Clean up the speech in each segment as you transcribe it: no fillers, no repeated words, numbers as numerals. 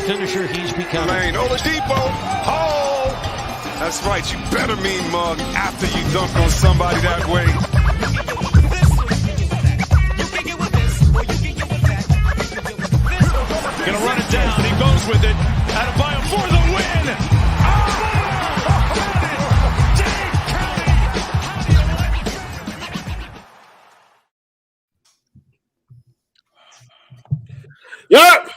finisher he's becoming. Lane, Oladipo. Oh, that's right. You better mean mug after you dunk on somebody that way. Gonna run it down. He goes with it. Adebayo for the win. Yup.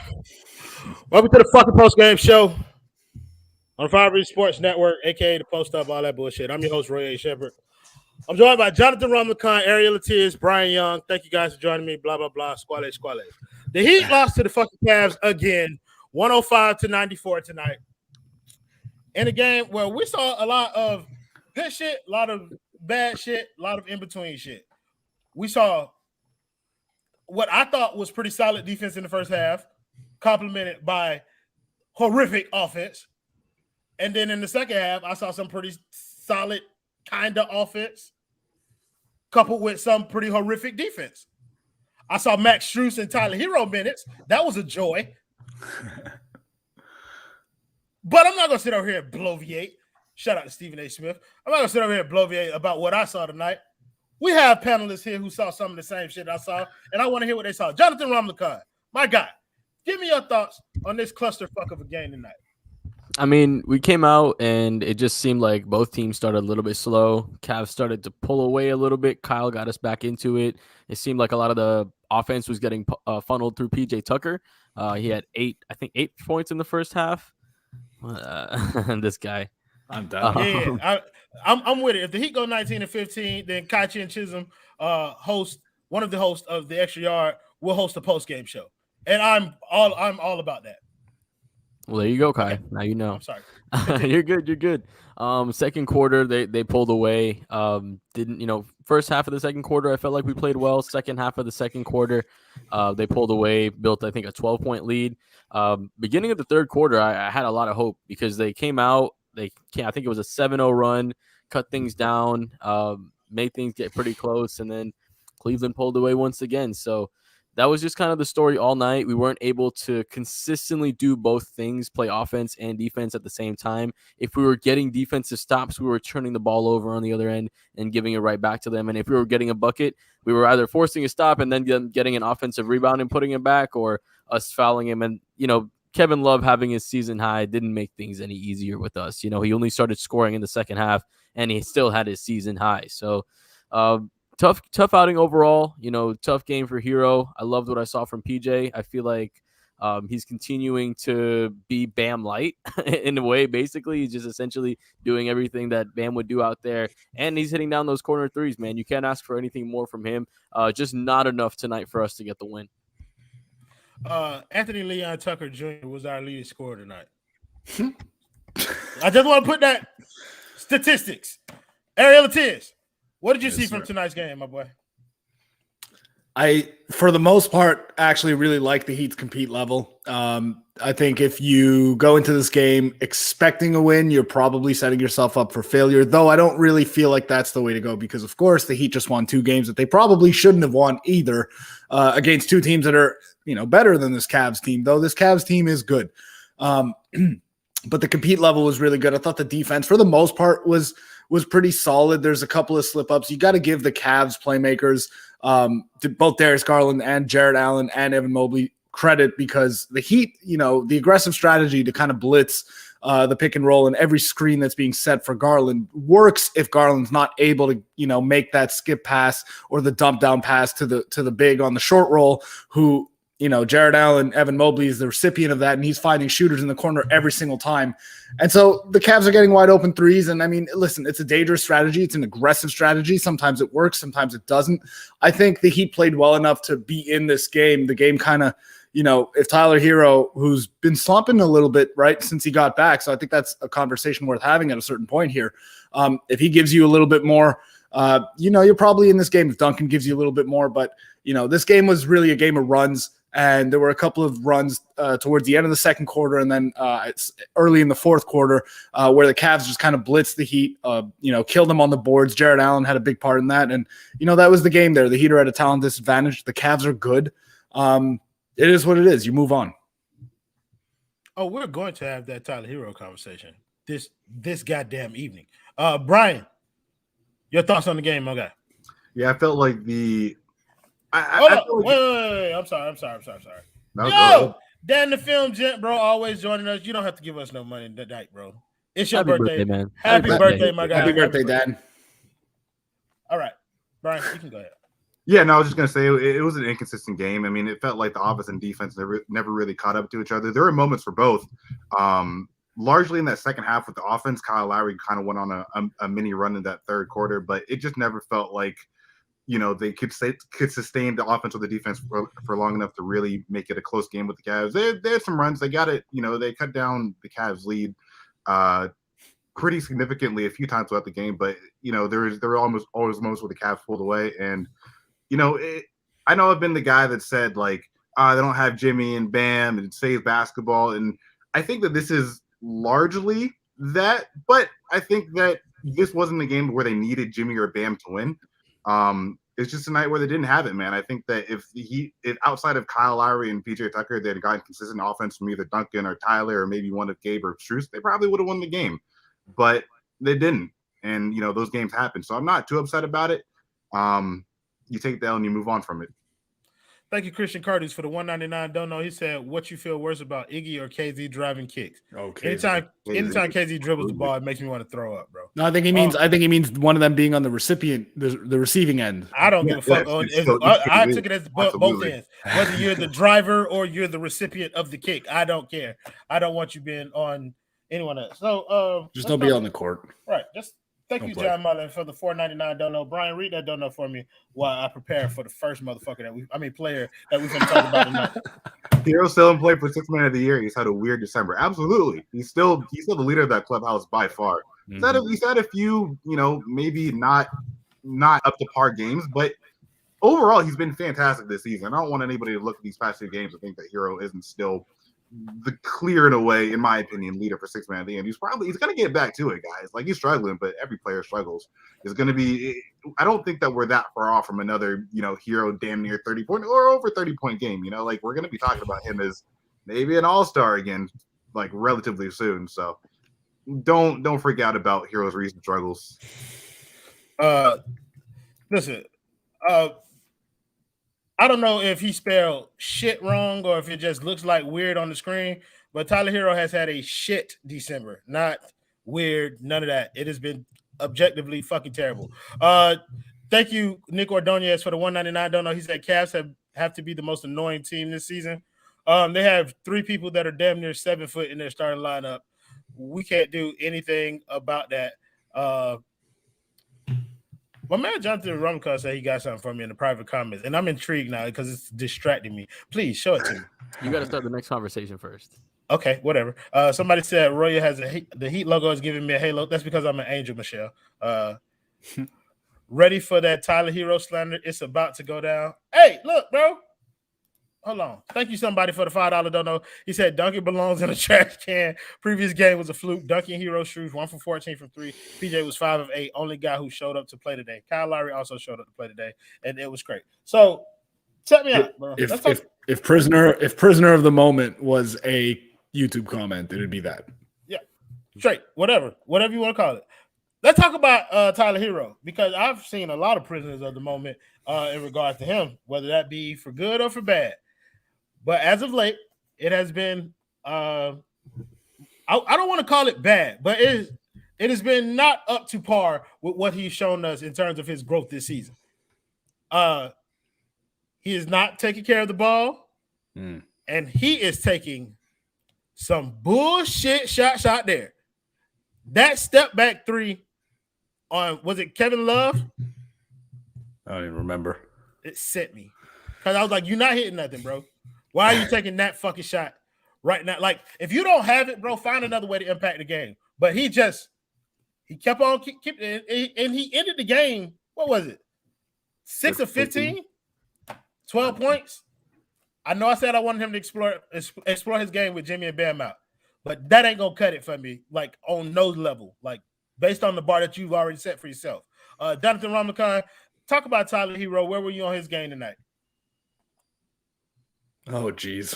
Welcome to the fucking post-game show on the Fire Reach Sports Network, a.k.a. the Post Up, all that bullshit. I'm your host, Roy A. Shepard. I'm joined by Jonathan Robinson, Ariel Latiz, Brian Young. Thank you guys for joining me. Blah, blah, blah. Squale. The Heat lost to the fucking Cavs again, 105-94 tonight. In a game where we saw a lot of good shit, a lot of bad shit, a lot of in-between shit. We saw what I thought was pretty solid defense in the first half, complemented by horrific offense. And then in the second half, I saw some pretty solid kind of offense coupled with some pretty horrific defense. I saw Max Strus and Tyler Hero minutes. That was a joy. But I'm not going to sit over here and bloviate. Shout out to Stephen A. Smith. I'm not going to sit over here and bloviate about what I saw tonight. We have panelists here who saw some of the same shit I saw, and I want to hear what they saw. Jonathan Romlicon, my guy, give me your thoughts on this clusterfuck of a game tonight. I mean, we came out, and it just seemed like both teams started a little bit slow. Cavs started to pull away a little bit. Kyle got us back into it. It seemed like a lot of the offense was getting funneled through P.J. Tucker. He had 8 points in the first half. This guy. I'm done. I'm with it. If the Heat go 19-15, then Kachi and Chisholm one of the hosts of the Extra Yard will host a post-game show. And I'm all about that. Well, there you go, Kai. Okay. Now you know. I'm sorry. You're good. Second quarter, they pulled away. First half of the second quarter, I felt like we played well. Second half of the second quarter, they pulled away, built, I think, a 12-point lead. Beginning of the third quarter, I had a lot of hope because they came out. I think it was a 7-0 run, cut things down, made things get pretty close, and then Cleveland pulled away once again. So that was just kind of the story all night. We weren't able to consistently do both things, play offense and defense at the same time. If we were getting defensive stops, we were turning the ball over on the other end and giving it right back to them. And if we were getting a bucket, we were either forcing a stop and then getting an offensive rebound and putting it back, or us fouling him. And, Kevin Love having his season high didn't make things any easier with us. He only started scoring in the second half, and he still had his season high. So tough outing overall. Tough game for Hero. I loved what I saw from PJ. I feel like he's continuing to be Bam light in a way. Basically, he's just essentially doing everything that Bam would do out there, and he's hitting down those corner threes, man. You can't ask for anything more from him. Just not enough tonight for us to get the win. Anthony Leon Tucker Jr. was our leading scorer tonight. I just want to put that statistics. Ariel Latiz, what did you see from tonight's game, my boy? I, for the most part, actually really like the Heat's compete level. I think if you go into this game expecting a win, you're probably setting yourself up for failure, though I don't really feel like that's the way to go because, of course, the Heat just won 2 games that they probably shouldn't have won either against 2 teams that are, better than this Cavs team, though this Cavs team is good. But the compete level was really good. I thought the defense, for the most part, was pretty solid. There's a couple of slip-ups. You got to give the Cavs playmakers, to both Darius Garland and Jared Allen and Evan Mobley, credit because the Heat, the aggressive strategy to kind of blitz the pick and roll and every screen that's being set for Garland works if Garland's not able to, make that skip pass or the dump down pass to the big on the short roll who, Jared Allen, Evan Mobley is the recipient of that, and he's finding shooters in the corner every single time. And so the Cavs are getting wide open threes. And I mean, listen, it's a dangerous strategy. It's an aggressive strategy. Sometimes it works. Sometimes it doesn't. I think the Heat played well enough to be in this game. The game kind of, if Tyler Hero, who's been slumping a little bit, right, since he got back. So I think that's a conversation worth having at a certain point here. If he gives you a little bit more, you're probably in this game if Duncan gives you a little bit more. But, this game was really a game of runs. And there were a couple of runs towards the end of the second quarter and then it's early in the fourth quarter where the Cavs just kind of blitzed the Heat, killed them on the boards. Jared Allen had a big part in that. And, that was the game there. The Heat are at a talent disadvantage. The Cavs are good. It is what it is. You move on. Oh, we're going to have that Tyler Hero conversation this goddamn evening. Brian, your thoughts on the game, my guy? Yeah, I felt like the. Hold on. Wait. I'm sorry. No, Yo, Dan the Film Gent, bro, always joining us. You don't have to give us no money tonight, bro. It's your birthday, man. Happy birthday, my guy. Happy birthday, Dan. All right, Brian, you can go ahead. Yeah, no, I was just gonna say it was an inconsistent game. I mean, it felt like the offense and defense never really caught up to each other. There were moments for both. Largely in that second half with the offense, Kyle Lowry kind of went on a mini run in that third quarter, but it just never felt like they could sustain the offense or the defense for long enough to really make it a close game with the Cavs. They had some runs. They got it. They cut down the Cavs lead pretty significantly a few times throughout the game, but there were almost always moments where the Cavs pulled away. And I know I've been the guy that said like they don't have Jimmy and Bam and save basketball, and I think that this is largely that, but I think that this wasn't a game where they needed Jimmy or Bam to win. It's just a night where they didn't have it, man. I think that if outside of Kyle Lowry and PJ Tucker, they had gotten consistent offense from either Duncan or Tyler or maybe one of Gabe or Strus, they probably would have won the game, but they didn't. And those games happen, so I'm not too upset about it. You take the L and you move on from it. Thank you, Christian Curtis, for the $1.99. Don't know. He said, "What you feel worse about, Iggy or KZ driving kicks?" Okay. Anytime KZ dribbles the ball, it makes me want to throw up, bro. No, I think he means one of them being on the receiving end. I don't give a fuck. I took it as both ends. Whether you're the driver or you're the recipient of the kick, I don't care. I don't want you being on anyone else. So just don't be on the court. Right. Just thank you, John Mullen, for the $4.99 dono. Brian, read that dono for me while I prepare for the first player that we're going to talk about tonight. Hero still in play for 6th man of the year. He's had a weird December. Absolutely. He's still the leader of that clubhouse by far. Mm-hmm. He's had a few, maybe not up to par games, but overall he's been fantastic this season. I don't want anybody to look at these past 2 games and think that Hero isn't still the clear in a way, in my opinion, leader for 6th man of the year. He's going to get back to it, guys. Like, he's struggling, but every player struggles. It's going to be. I don't think that we're that far off from another, Hero damn near 30-point or over 30-point game. Like, we're going to be talking about him as maybe an all-star again, like relatively soon. So don't freak out about Hero's recent struggles. Listen, I don't know if he spelled shit wrong or if it just looks like weird on the screen, but Tyler Hero has had a shit December. Not weird, none of that. It has been objectively fucking terrible. Thank you, Nick Ordonez, for the $1.99 dono. He said Cavs have to be the most annoying team this season. They have 3 people that are damn near 7 foot in their starting lineup. We can't do anything about that. My man Jonathan Rumka said he got something from me in the private comments, and I'm intrigued now because it's distracting me. Please show it to me. You got to start the next conversation first. Okay, whatever. Somebody said Roya has the Heat logo is giving me a halo. That's because I'm an angel, Michelle. Ready for that Tyler Hero slander? It's about to go down. Hey, look, bro. Hold on. Thank you, somebody, for the $5 dono. He said Duncan belongs in a trash can. Previous game was a fluke. Duncan Hero shoots 1 for 14 from 3. PJ was 5 of 8. Only guy who showed up to play today. Kyle Lowry also showed up to play today, and it was great. So, check me out, bro. If prisoner of the moment was a YouTube comment, it would be that. Yeah, straight. Whatever you want to call it. Let's talk about Tyler Hero, because I've seen a lot of prisoners of the moment in regards to him, whether that be for good or for bad. But as of late, it has been I don't want to call it bad, but it has been not up to par with what he's shown us in terms of his growth this season. He is not taking care of the ball, and he is taking some bullshit shot there. That step back 3 on, was it Kevin Love? I don't even remember. It sent me because I was like, "You're not hitting nothing, bro. Why are you taking that fucking shot right now? Like, if you don't have it, bro, find another way to impact the game." But he kept on keep and he ended the game. What was it? 6 of 15, 12 points. I know I said I wanted him to explore his game with Jimmy and Bam out, but that ain't gonna cut it for me. Like, on no level, like based on the bar that you've already set for yourself. Duncan Robinson, talk about Tyler Hero. Where were you on his game tonight? Oh, geez.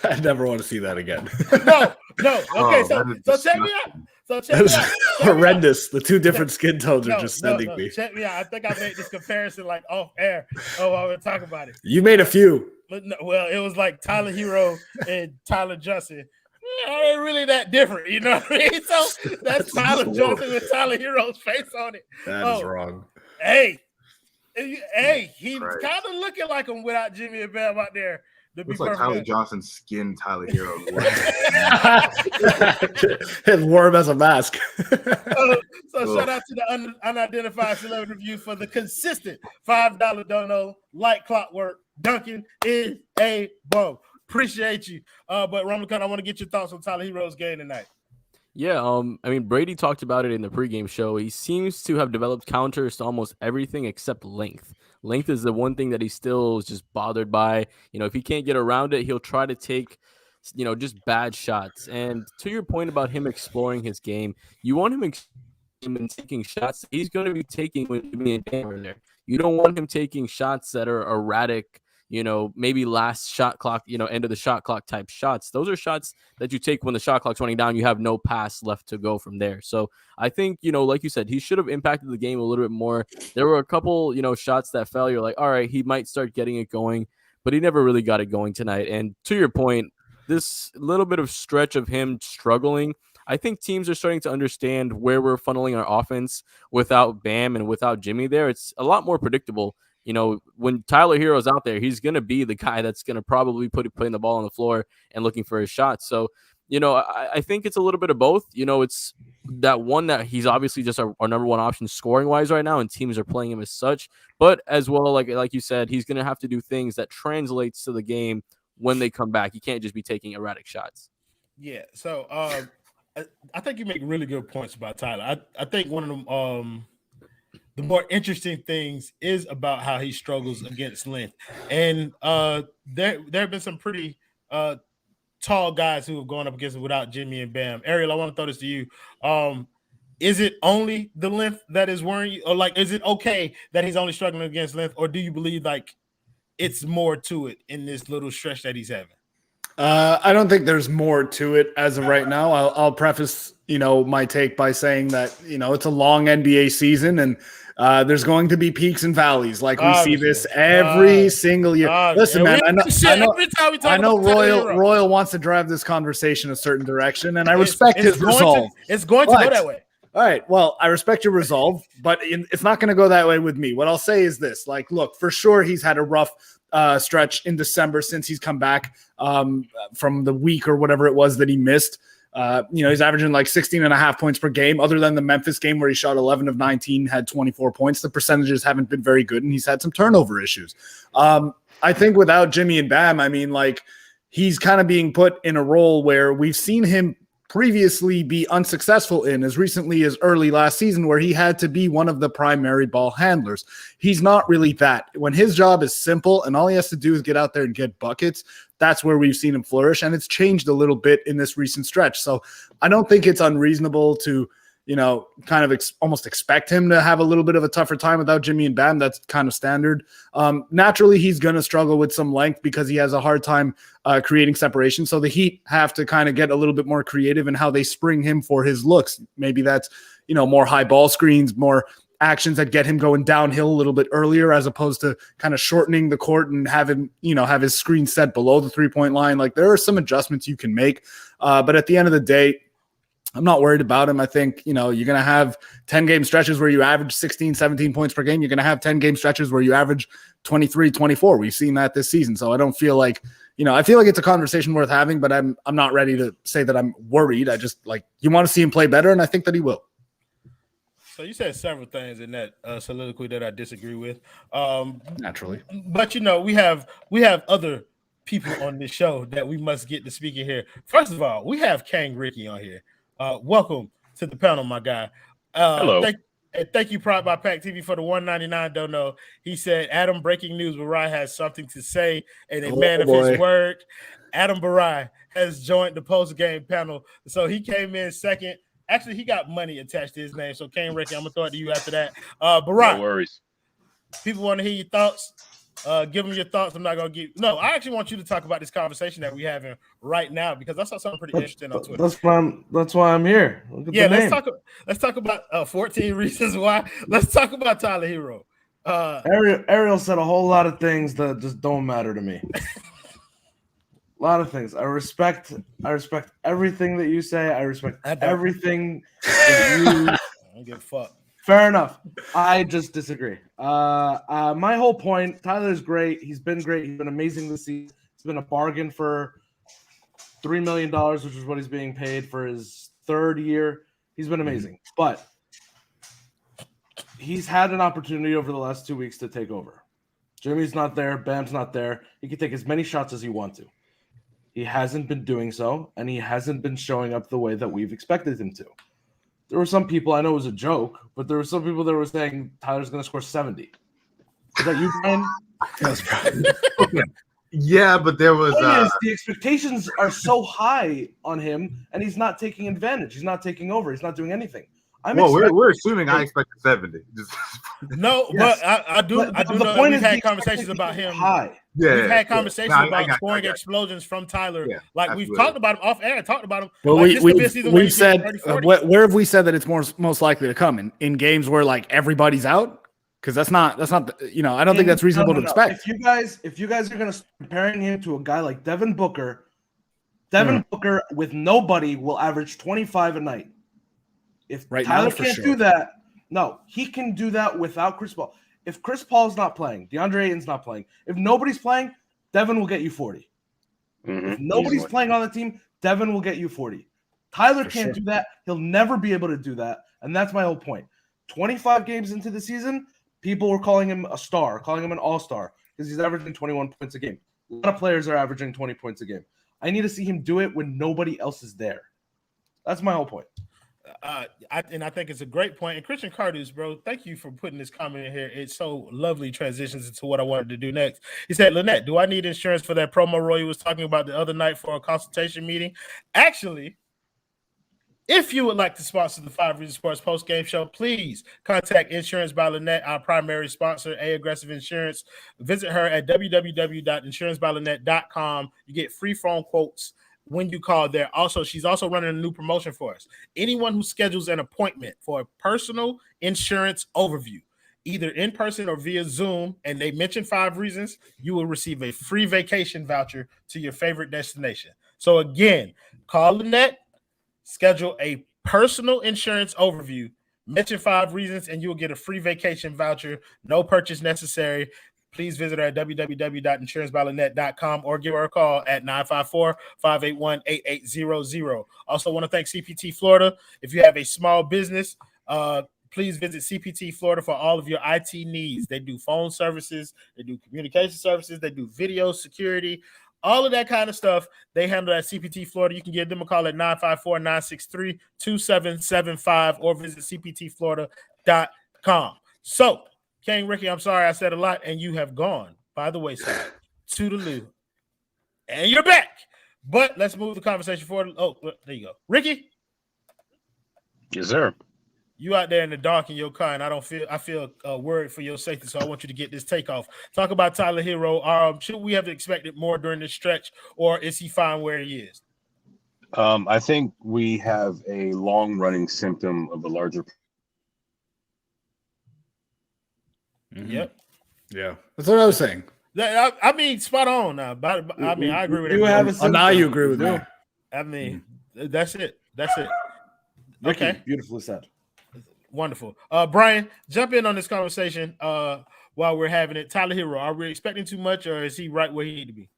I never want to see that again. No. Okay, Oh, so check me out. So check me out. Horrendous. The two different skin tones are just sending me. Check me out. I think I made this comparison like off air. Oh, I would talk about it. You made a few. But no, well, it was like Tyler Hero and Tyler Johnson. It ain't really that different, you know what I mean? So that's Tyler Johnson with Tyler Hero's face on it. That is wrong. Hey, he's kind of looking like him without Jimmy and Bam out there. Looks like Tyler Johnson skinned Tyler Hero. It's warm as a mask. So shout out to the unidentified celebrity review for the consistent $5 dono, like clockwork. Duncan is a bum. Appreciate you. But Ramakan, I want to get your thoughts on Tyler Hero's game tonight. Yeah, I mean, Brady talked about it in the pregame show. He seems to have developed counters to almost everything except length. Length is the one thing that he still is just bothered by. You know, if he can't get around it, he'll try to take, just bad shots. And to your point about him exploring his game, you want him taking shots he's going to be taking when Jimmy and Bam are there. You don't want him taking shots that are erratic, maybe last shot clock, end of the shot clock type shots. Those are shots that you take when the shot clock's running down. You have no pass left to go from there. So I think, like you said, he should have impacted the game a little bit more. There were a couple, shots that fell. You're like, all right, he might start getting it going, but he never really got it going tonight. And to your point, this little bit of stretch of him struggling, I think teams are starting to understand where we're funneling our offense without Bam and without Jimmy there. It's a lot more predictable. When Tyler Hero's out there, he's going to be the guy that's going to probably putting the ball on the floor and looking for his shot. So, I think it's a little bit of both. It's that one that he's obviously just our number one option scoring wise right now, and teams are playing him as such. But as well, like you said, he's going to have to do things that translates to the game when they come back. He can't just be taking erratic shots. Yeah. So I think you make really good points about Tyler. I think one of them. The more interesting things is about how he struggles against length. And there have been some pretty tall guys who have gone up against it without Jimmy and Bam. Ariel, I want to throw this to you. Is it only the length that is worrying you? Or is it okay that he's only struggling against length? Or do you believe it's more to it in this little stretch that he's having? I don't think there's more to it as of right now. I'll preface, my take by saying that, it's a long NBA season and there's going to be peaks and valleys. We see this every single year. Listen, man, I know Royal wants to drive this conversation a certain direction, and I respect his resolve. It's going to go that way. All right. Well, I respect your resolve, but it's not going to go that way with me. What I'll say is this: look, for sure, he's had a rough stretch in December since he's come back from the week or whatever it was that he missed. He's averaging 16.5 points per game. Other than the Memphis game where he shot 11 of 19, had 24 points, the percentages haven't been very good, and he's had some turnover issues. I think without Jimmy and Bam, he's kind of being put in a role where we've seen him previously be unsuccessful in as recently as early last season, where he had to be one of the primary ball handlers. He's not really that. When his job is simple and all he has to do is get out there and get buckets, that's where we've seen him flourish. And it's changed a little bit in this recent stretch. So I don't think it's unreasonable to, kind of almost expect him to have a little bit of a tougher time without Jimmy and Bam. That's kind of standard. Naturally, he's going to struggle with some length because he has a hard time creating separation. So the Heat have to kind of get a little bit more creative in how they spring him for his looks. Maybe that's, more high ball screens, more actions that get him going downhill a little bit earlier, as opposed to kind of shortening the court and have him, have his screen set below the 3-point line. There are some adjustments you can make. But at the end of the day, I'm not worried about him. I think, you're going to have 10-game stretches where you average 16, 17 points per game. You're going to have 10-game stretches where you average 23, 24. We've seen that this season. So I don't feel like, I feel like it's a conversation worth having, but I'm not ready to say that I'm worried. I just you want to see him play better, and I think that he will. So you said several things in that soliloquy that I disagree with. Naturally. But, we have other people on this show that we must get to speaking here. First of all, we have Kang Ricky on here. Welcome to the panel, my guy. Hello. Thank you, Pride by Pack TV, for the $1.99 dono. He said, Adam, breaking news, Barai has something to say, and a man of his word. Adam Barai has joined the post-game panel. So he came in second. Actually, he got money attached to his name. So, Kane Ricky, I'm going to throw it to you after that. Barai. No worries. People want to hear your thoughts. Give them your thoughts. I'm not gonna give. No, I actually want you to talk about this conversation that we're having right now because I saw something pretty interesting on Twitter. That's why I'm here. Look at the name. Let's talk about 14 reasons why. Let's talk about Tyler Hero. Ariel said a whole lot of things that just don't matter to me. A lot of things. I respect everything that you say. I respect everything that you. I don't give a fuck. Fair enough. I just disagree. My whole point, Tyler's great. He's been great. He's been amazing this season. He's been a bargain for $3 million, which is what he's being paid for his third year. He's been amazing. But he's had an opportunity over the last 2 weeks to take over. Jimmy's not there. Bam's not there. He can take as many shots as he wants to. He hasn't been doing so, and he hasn't been showing up the way that we've expected him to. There were some people, I know it was a joke, but there were some people that were saying Tyler's going to score 70. Is that you, Brian? That's right. Yeah, but there was the expectations are so high on him, and he's not taking advantage. He's not taking over. He's not doing anything. We're assuming I expected 70. No, yes. But I do know we've had conversations about him. High. Yeah, we've had conversations about scoring explosions from Tyler. Yeah, like we've talked about him off air, talked about him. But like, we've said where have we said that it's most likely to come in games where like everybody's out? Because that's not I don't think that's reasonable to expect. If you guys are going to comparing him to a guy like Devin Booker Booker with nobody will average 25 a night. If Tyler can't do that, no, he can do that without Chris Paul. If Chris Paul's not playing, DeAndre Ayton's not playing, if nobody's playing, Devin will get you 40. If nobody's playing on the team, Devin will get you 40. Tyler can't do that. He'll never be able to do that. And that's my whole point. 25 games into the season, people were calling him a star, calling him an all-star because he's averaging 21 points a game. A lot of players are averaging 20 points a game. I need to see him do it when nobody else is there. That's my whole point. I think it's a great point. And Christian Cardus, bro, thank you for putting this comment in here. It's so lovely transitions into what I wanted to do next. He said, Lynette, do I need insurance for that promo Roy was talking about the other night for a consultation meeting? Actually, if you would like to sponsor the 5 Reasons Sports post-game show, please contact Insurance by Lynette, our primary sponsor, A Aggressive Insurance. Visit her at www.insurancebylynette.com. You get free phone quotes when you call there. Also, she's also running a new promotion for us. Anyone who schedules an appointment for a personal insurance overview, either in person or via Zoom, and they mention 5 Reasons, you will receive a free vacation voucher to your favorite destination. So again, call Lynette, schedule a personal insurance overview, mention 5 Reasons, and you will get a free vacation voucher. No purchase necessary. Please visit her at www.insurancebylynette.com or give her a call at 954-581-8800. Also want to thank CPT Florida. If you have a small business, please visit CPT Florida for all of your IT needs. They do phone services, they do communication services, they do video security, all of that kind of stuff. They handle at CPT Florida. You can give them a call at 954-963-2775 or visit cptflorida.com. So, King Ricky, I'm sorry I said a lot, and you have gone by the wayside to the loo. And you're back. But let's move the conversation forward. Oh, there you go. Ricky? Yes, sir. You out there in the dark in your car, and I feel worried for your safety, so I want you to get this takeoff. Talk about Tyler Hero. Should we have expected more during this stretch, or is he fine where he is? I think we have a long-running symptom of a larger. Yep. Yeah, that's what I was saying. I mean, spot on now. I mean, I agree with you. Now you agree with me. I mean, that's it. Ricky, okay. Beautifully said. Wonderful. Brian, jump in on this conversation while we're having it. Tyler Hero, are we expecting too much, or is he right where he needs to be?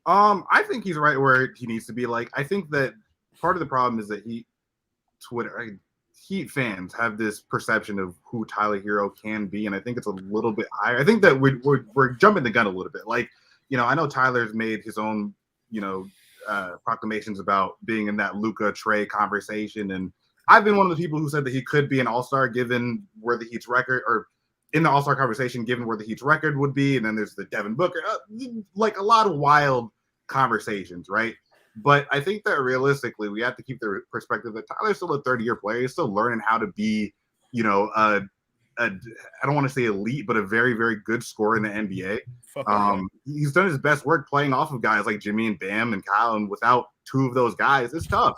I think he's right where he needs to be. Like, I think that part of the problem is that Heat fans have this perception of who Tyler Hero can be, and I think it's a little bit higher. I think that we're jumping the gun a little bit. Like, I know Tyler's made his own, proclamations about being in that Luka Trey conversation, and I've been one of the people who said that he could be an all-star given where the Heat's record, or in the all-star conversation given where the Heat's record would be, and then there's the Devin Booker, like a lot of wild conversations, right? But I think that realistically, we have to keep the perspective that Tyler's still a 30-year player. He's still learning how to be, a I don't want to say elite, but a very, very good scorer in the NBA. He's done his best work playing off of guys like Jimmy and Bam and Kyle, and without two of those guys, it's tough.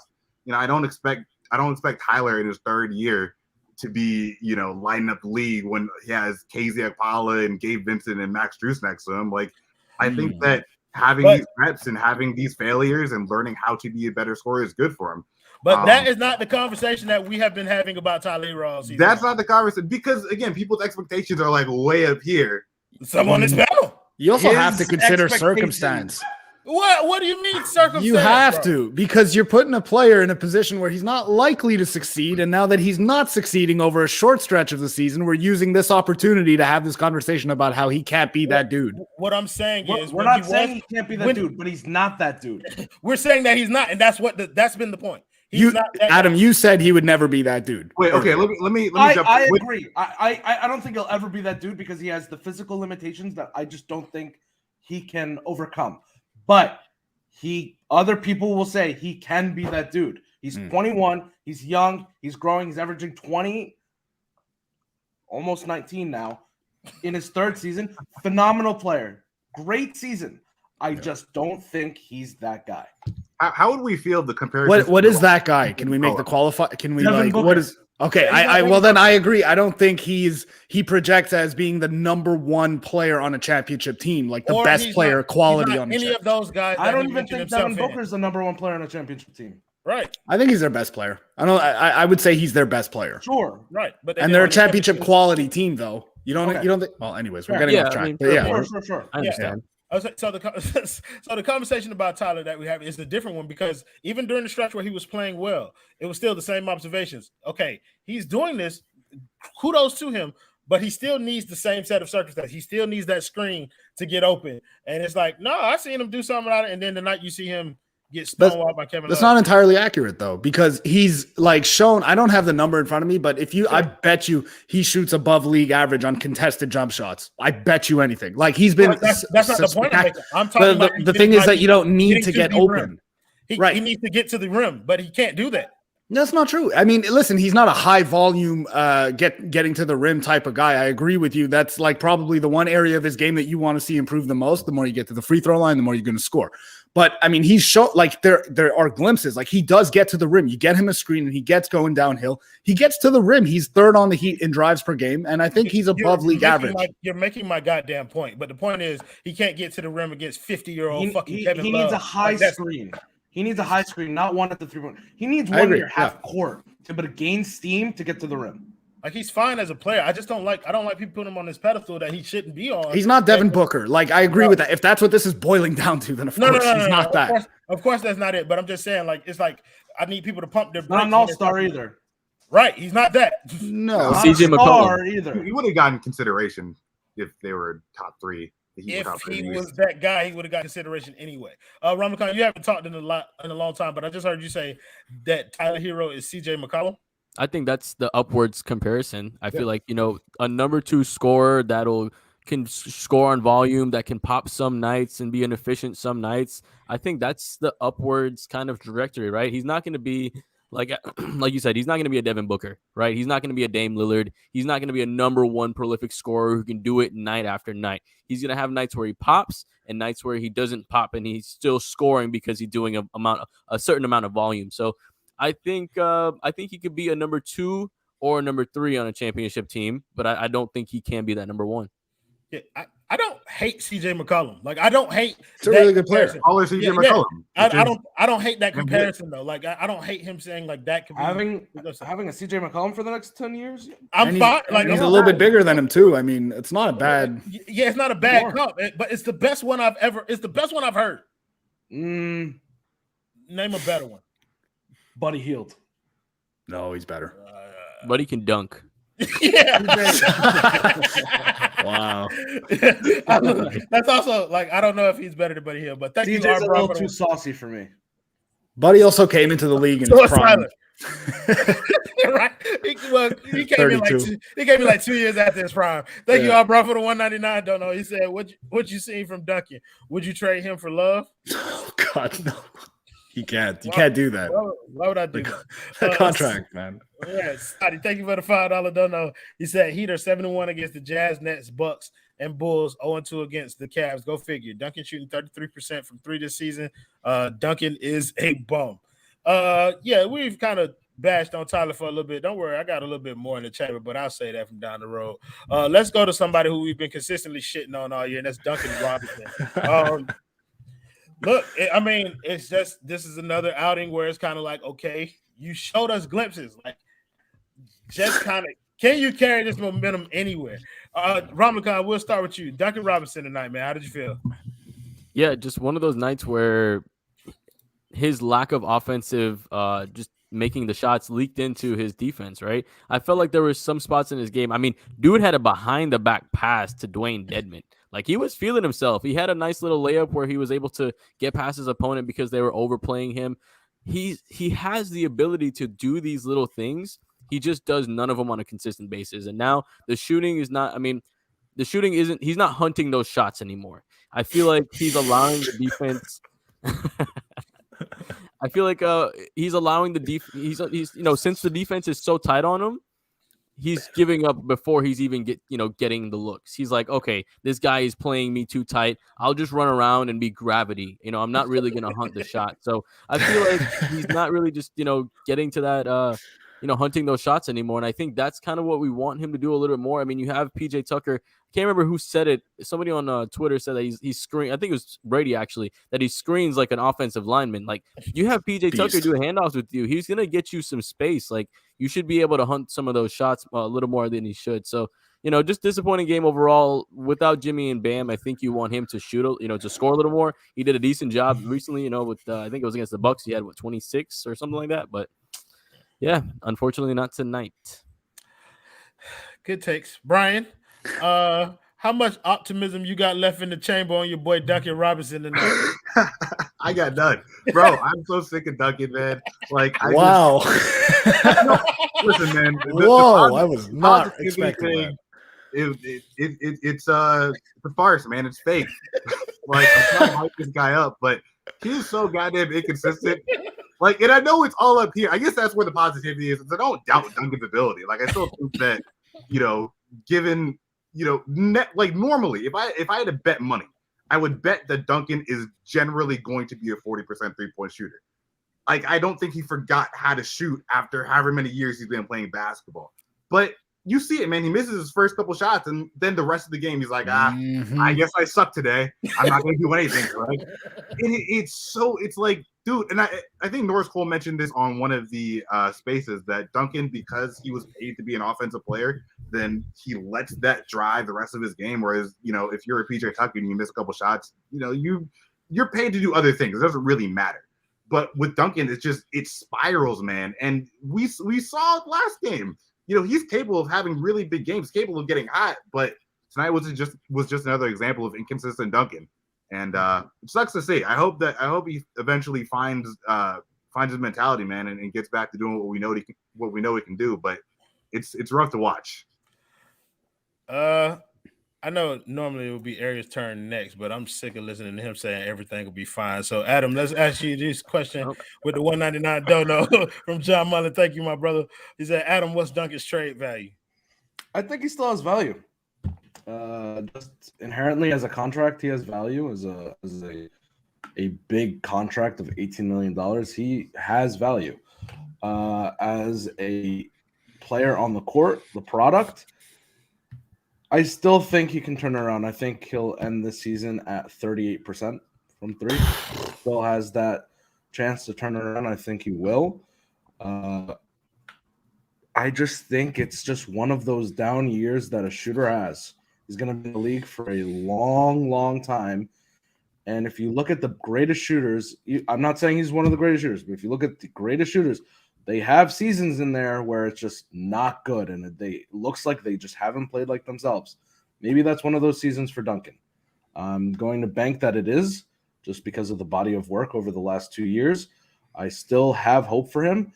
I don't expect Tyler in his third year to be, lighting up the league when he has KZ Okpala and Gabe Vincent and Max Strus next to him. Like, I think that having these reps and having these failures and learning how to be a better scorer is good for him. But that is not the conversation that we have been having about Tyler Hero all season. That's not the conversation because, again, people's expectations are like way up here. Someone is better. You also have to consider circumstance. What do you mean circumstance? You have to, because you're putting a player in a position where he's not likely to succeed, and now that he's not succeeding over a short stretch of the season, we're using this opportunity to have this conversation about how he can't be that dude. What I'm saying is, we're not saying he can't be that dude, but he's not that dude. We're saying that he's not, and that's been the point. Adam, you said he would never be that dude. Wait, okay, let me jump. I agree. I don't think he'll ever be that dude because he has the physical limitations that I just don't think he can overcome. But other people will say he can be that dude. He's 21. He's young. He's growing. He's averaging 20, almost 19 now in his third season. Phenomenal player. Great season. I just don't think he's that guy. How would we feel the comparison? What is that guy? Can we make the qualify? Can we Devin Booker. what is? Okay, then I agree. I don't think he projects as being the number one player on a championship team, like the best player quality on any of those guys. I don't even think Devin Booker is the number one player on a championship team. Right. I think he's their best player. I would say he's their best player. Sure. Right. But they're a championship quality team, though. You don't think? Well, anyways, we're getting off track. Sure. I understand. So the conversation about Tyler that we have is a different one because even during the stretch where he was playing well, it was still the same observations. Okay, he's doing this. Kudos to him, but he still needs the same set of circumstances. He still needs that screen to get open. And it's like, no, I seen him do something about it. And then the night you see him get stonewalled by Kevin Love. That's not entirely accurate though, because he's like shown. I don't have the number in front of me, but I bet you he shoots above league average on contested jump shots. I bet you anything. Like he's been. That's not the point I'm making. I'm talking about the thing is that you don't need to get open. He needs to get to the rim, but he can't do that. That's not true. I mean, listen, he's not a high volume getting to the rim type of guy. I agree with you. That's like probably the one area of his game that you want to see improve the most. The more you get to the free throw line, the more you're going to score. But I mean, he's shown like there are glimpses. Like he does get to the rim. You get him a screen and he gets going downhill. He gets to the rim. He's third on the Heat in drives per game. And I think he's above league average. You're making my goddamn point. But the point is he can't get to the rim against 50-year-old fucking Kevin Love. He needs a high screen. He needs a high screen, not one at the 3-point. He needs one near half court to gain steam to get to the rim. Like he's fine as a player. I don't like people putting him on this pedestal that he shouldn't be on. He's not Devin Booker. Like I agree with that. If that's what this is boiling down to, then of course he's not that. Of course that's not it. But I'm just saying, like it's like I need people to pump their brakes. Not an all-star either. Right. He's not that. No. CJ McCollum either. He would have gotten consideration if they were top three. If he was that guy, he would have got consideration anyway. Ramakan, you haven't talked in a long time, but I just heard you say that Tyler Hero is CJ McCollum. I think that's the upwards comparison. I feel like, a number two scorer can score on volume, that can pop some nights and be inefficient some nights. I think that's the upwards kind of trajectory, right? He's not going to be like you said, he's not going to be a Devin Booker, right? He's not going to be a Dame Lillard. He's not going to be a number one prolific scorer who can do it night after night. He's going to have nights where he pops and nights where he doesn't pop and he's still scoring because he's doing a certain amount of volume. So I think he could be a number two or a number three on a championship team, but I don't think he can be that number one. Yeah, I don't hate CJ McCollum. Like I don't hate. It's a really good player. CJ McCollum. I don't hate that comparison though. Like I don't hate him saying like that. Could be having a CJ McCollum for the next 10 years. I'm fine. Like he's a little bit bigger than him too. I mean, it's not a bad. Yeah, it's not a bad comp, but it's the best one I've ever. It's the best one I've heard. Name a better one. Buddy Hield. No, he's better. Buddy can dunk. Yeah. Wow. That's also like I don't know if he's better than Buddy Hield, but CJ's a little too saucy for me. Buddy also came into the league in his prime. Right? He came in like 2 years after his prime. Thank you, all, bro, for the 199. Don't know. He said, "What you seen from Duncan? Would you trade him for Love?" Oh God, no. He can't. You can't do that. Why would I do that? Contract, man. Yeah, Scotty, thank you for the $5 dono. He said Heat are 7-1 against the Jazz, Nets, Bucks, and Bulls. 0-2 against the Cavs. Go figure. Duncan shooting 33% from 3 this season. Duncan is a bum. Yeah, we've kind of bashed on Tyler for a little bit. Don't worry, I got a little bit more in the chamber, but I'll say that from down the road. Let's go to somebody who we've been consistently shitting on all year, and that's Duncan Robinson. Look, I mean, it's just this is another outing where it's kind of like, okay, you showed us glimpses. Like, just kind of, can you carry this momentum anywhere? Ramakan, we'll start with you. Duncan Robinson tonight, man. How did you feel? Yeah, just one of those nights where his lack of offensive, just making the shots leaked into his defense, right? I felt like there were some spots in his game. I mean, dude had a behind-the-back pass to Dwayne Dedmon. Like, he was feeling himself. He had a nice little layup where he was able to get past his opponent because they were overplaying him. He has the ability to do these little things. He just does none of them on a consistent basis. And now the shooting is not, I mean, the shooting isn't, he's not hunting those shots anymore. I feel like he's allowing the defense. I feel like he's allowing the he's since the defense is so tight on him, he's giving up before he's even getting the looks. He's like, okay, this guy is playing me too tight. I'll just run around and be gravity. I'm not really gonna hunt the shot. So I feel like he's not really just getting to that hunting those shots anymore. And I think that's kind of what we want him to do a little bit more. I mean, you have PJ Tucker. I can't remember who said it. Somebody on Twitter said that he's screen. I think it was Brady actually, that he screens like an offensive lineman. Like, you have PJ Tucker do handoffs with you. He's gonna get you some space. Like, you should be able to hunt some of those shots a little more than he should. So, just disappointing game overall without Jimmy and Bam. I think you want him to shoot, to score a little more. He did a decent job recently, with I think it was against the Bucks. He had 26 or something like that. But yeah, unfortunately not tonight. Good takes. Brian, how much optimism you got left in the chamber on your boy Duncan Robinson tonight? I got none. Bro, I'm so sick of Duncan, man. Like, wow. Listen, man. Whoa, I was not expecting that. It's a farce, man. It's fake. Like, I'm trying to hype this guy up, but he's so goddamn inconsistent. Like, and I know it's all up here. I guess that's where the positivity is. I don't doubt Duncan's ability. Like, I still think that, given, like, normally, if I had to bet money, I would bet that Duncan is generally going to be a 40% three-point shooter. Like, I don't think he forgot how to shoot after however many years he's been playing basketball. But you see it, man. He misses his first couple shots, and then the rest of the game, he's like, I guess I suck today. I'm not going to do anything. Right? And it's like, dude, and I think Norris Cole mentioned this on one of the spaces, that Duncan, because he was paid to be an offensive player, then he lets that drive the rest of his game. Whereas, if you're a PJ Tucker and you miss a couple shots, you're paid to do other things. It doesn't really matter. But with Duncan, it spirals, man. And we saw it last game. He's capable of having really big games, capable of getting hot. But tonight was just another example of inconsistent Duncan. And it sucks to see. I hope he eventually finds his mentality, man, and gets back to doing what we know he can do. But it's rough to watch. I know normally it would be Ariel's turn next, but I'm sick of listening to him saying everything will be fine. So, Adam, let's ask you this question with the 199 dono from John Mullen. Thank you, my brother. He said, Adam, what's Duncan's trade value? I think he still has value. Just inherently as a contract, he has value. As a big contract of $18 million, he has value. As a player on the court, the product, I still think he can turn around. I think he'll end the season at 38% from three. Still has that chance to turn it around. I think he will. I just think it's just one of those down years that a shooter has. He's going to be in the league for a long, long time. And if you look at the greatest shooters, I'm not saying he's one of the greatest shooters, but if you look at the greatest shooters, they have seasons in there where it's just not good, and it looks like they just haven't played like themselves. Maybe that's one of those seasons for Duncan. I'm going to bank that it is, just because of the body of work over the last 2 years. I still have hope for him.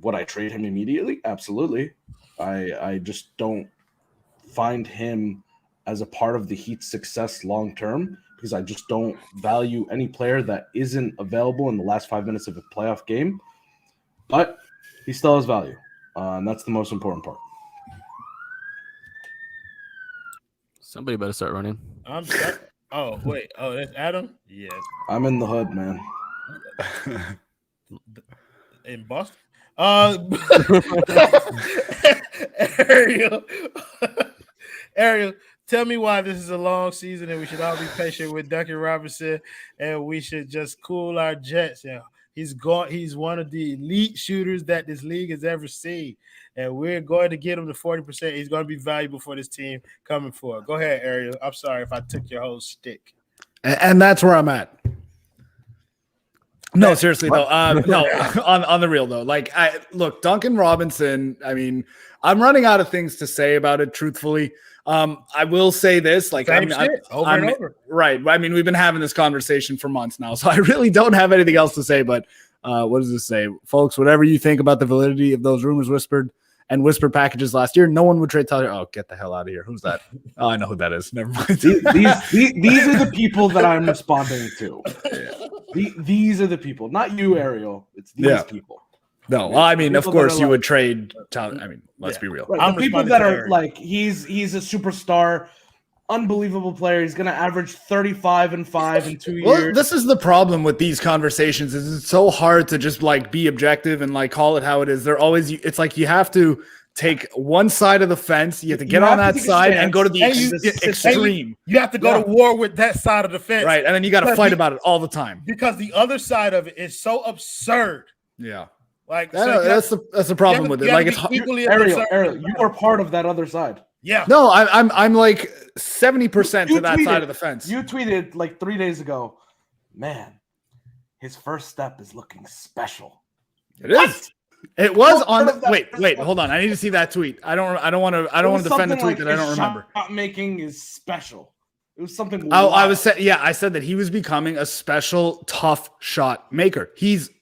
Would I trade him immediately? Absolutely. I just don't find him as a part of the Heat's success long term, because I just don't value any player that isn't available in the last 5 minutes of a playoff game. But he still has value, and that's the most important part. Somebody better start running. I'm sorry. Oh, wait. Oh, that's Adam? Yes. I'm in the hood, man. In Boston? Ariel, tell me why this is a long season and we should all be patient with Duncan Robinson and we should just cool our jets. Yeah, he's one of the elite shooters that this league has ever seen, and we're going to get him to 40%. He's going to be valuable for this team coming forward. Go ahead, Ariel. I'm sorry if I took your whole stick. And that's where I'm at. No, seriously though. No, on the real though. Like, look, Duncan Robinson. I mean, I'm running out of things to say about it. Truthfully, I will say this. Like, over and over. Right. I mean, we've been having this conversation for months now, so I really don't have anything else to say. But what does this say, folks? Whatever you think about the validity of those rumors whispered packages last year, no one would trade Tyler. Oh, get the hell out of here. Who's that? Oh, I know who that is. Never mind. These are the people that I'm responding to. These are the people, not you, Ariel. It's these people. No, well, I mean, of course you would trade Tyler. I mean, let's be real. Right. The people that are like, he's a superstar, unbelievable player. He's going to average 35 and 5 in 2 years. Well, this is the problem with these conversations is it's so hard to just like be objective and like call it how it is. They're always, it's like you have to take one side of the fence. You have to get on that side and go to the extreme. You have to go to war with that side of the fence. Right. And then you got to fight about it all the time. Because the other side of it is so absurd. Yeah. Like that's the problem with it. Like, it's Ariel, you are part of that other side. Yeah. No, I'm like 70% to that side of the fence. You tweeted like 3 days ago, man, his first step is looking special. It is. It was on. Wait, hold on. I need to see that tweet. I don't want to defend the tweet that I don't remember. Shot making is special. It was something. I said that he was becoming a special tough shot maker.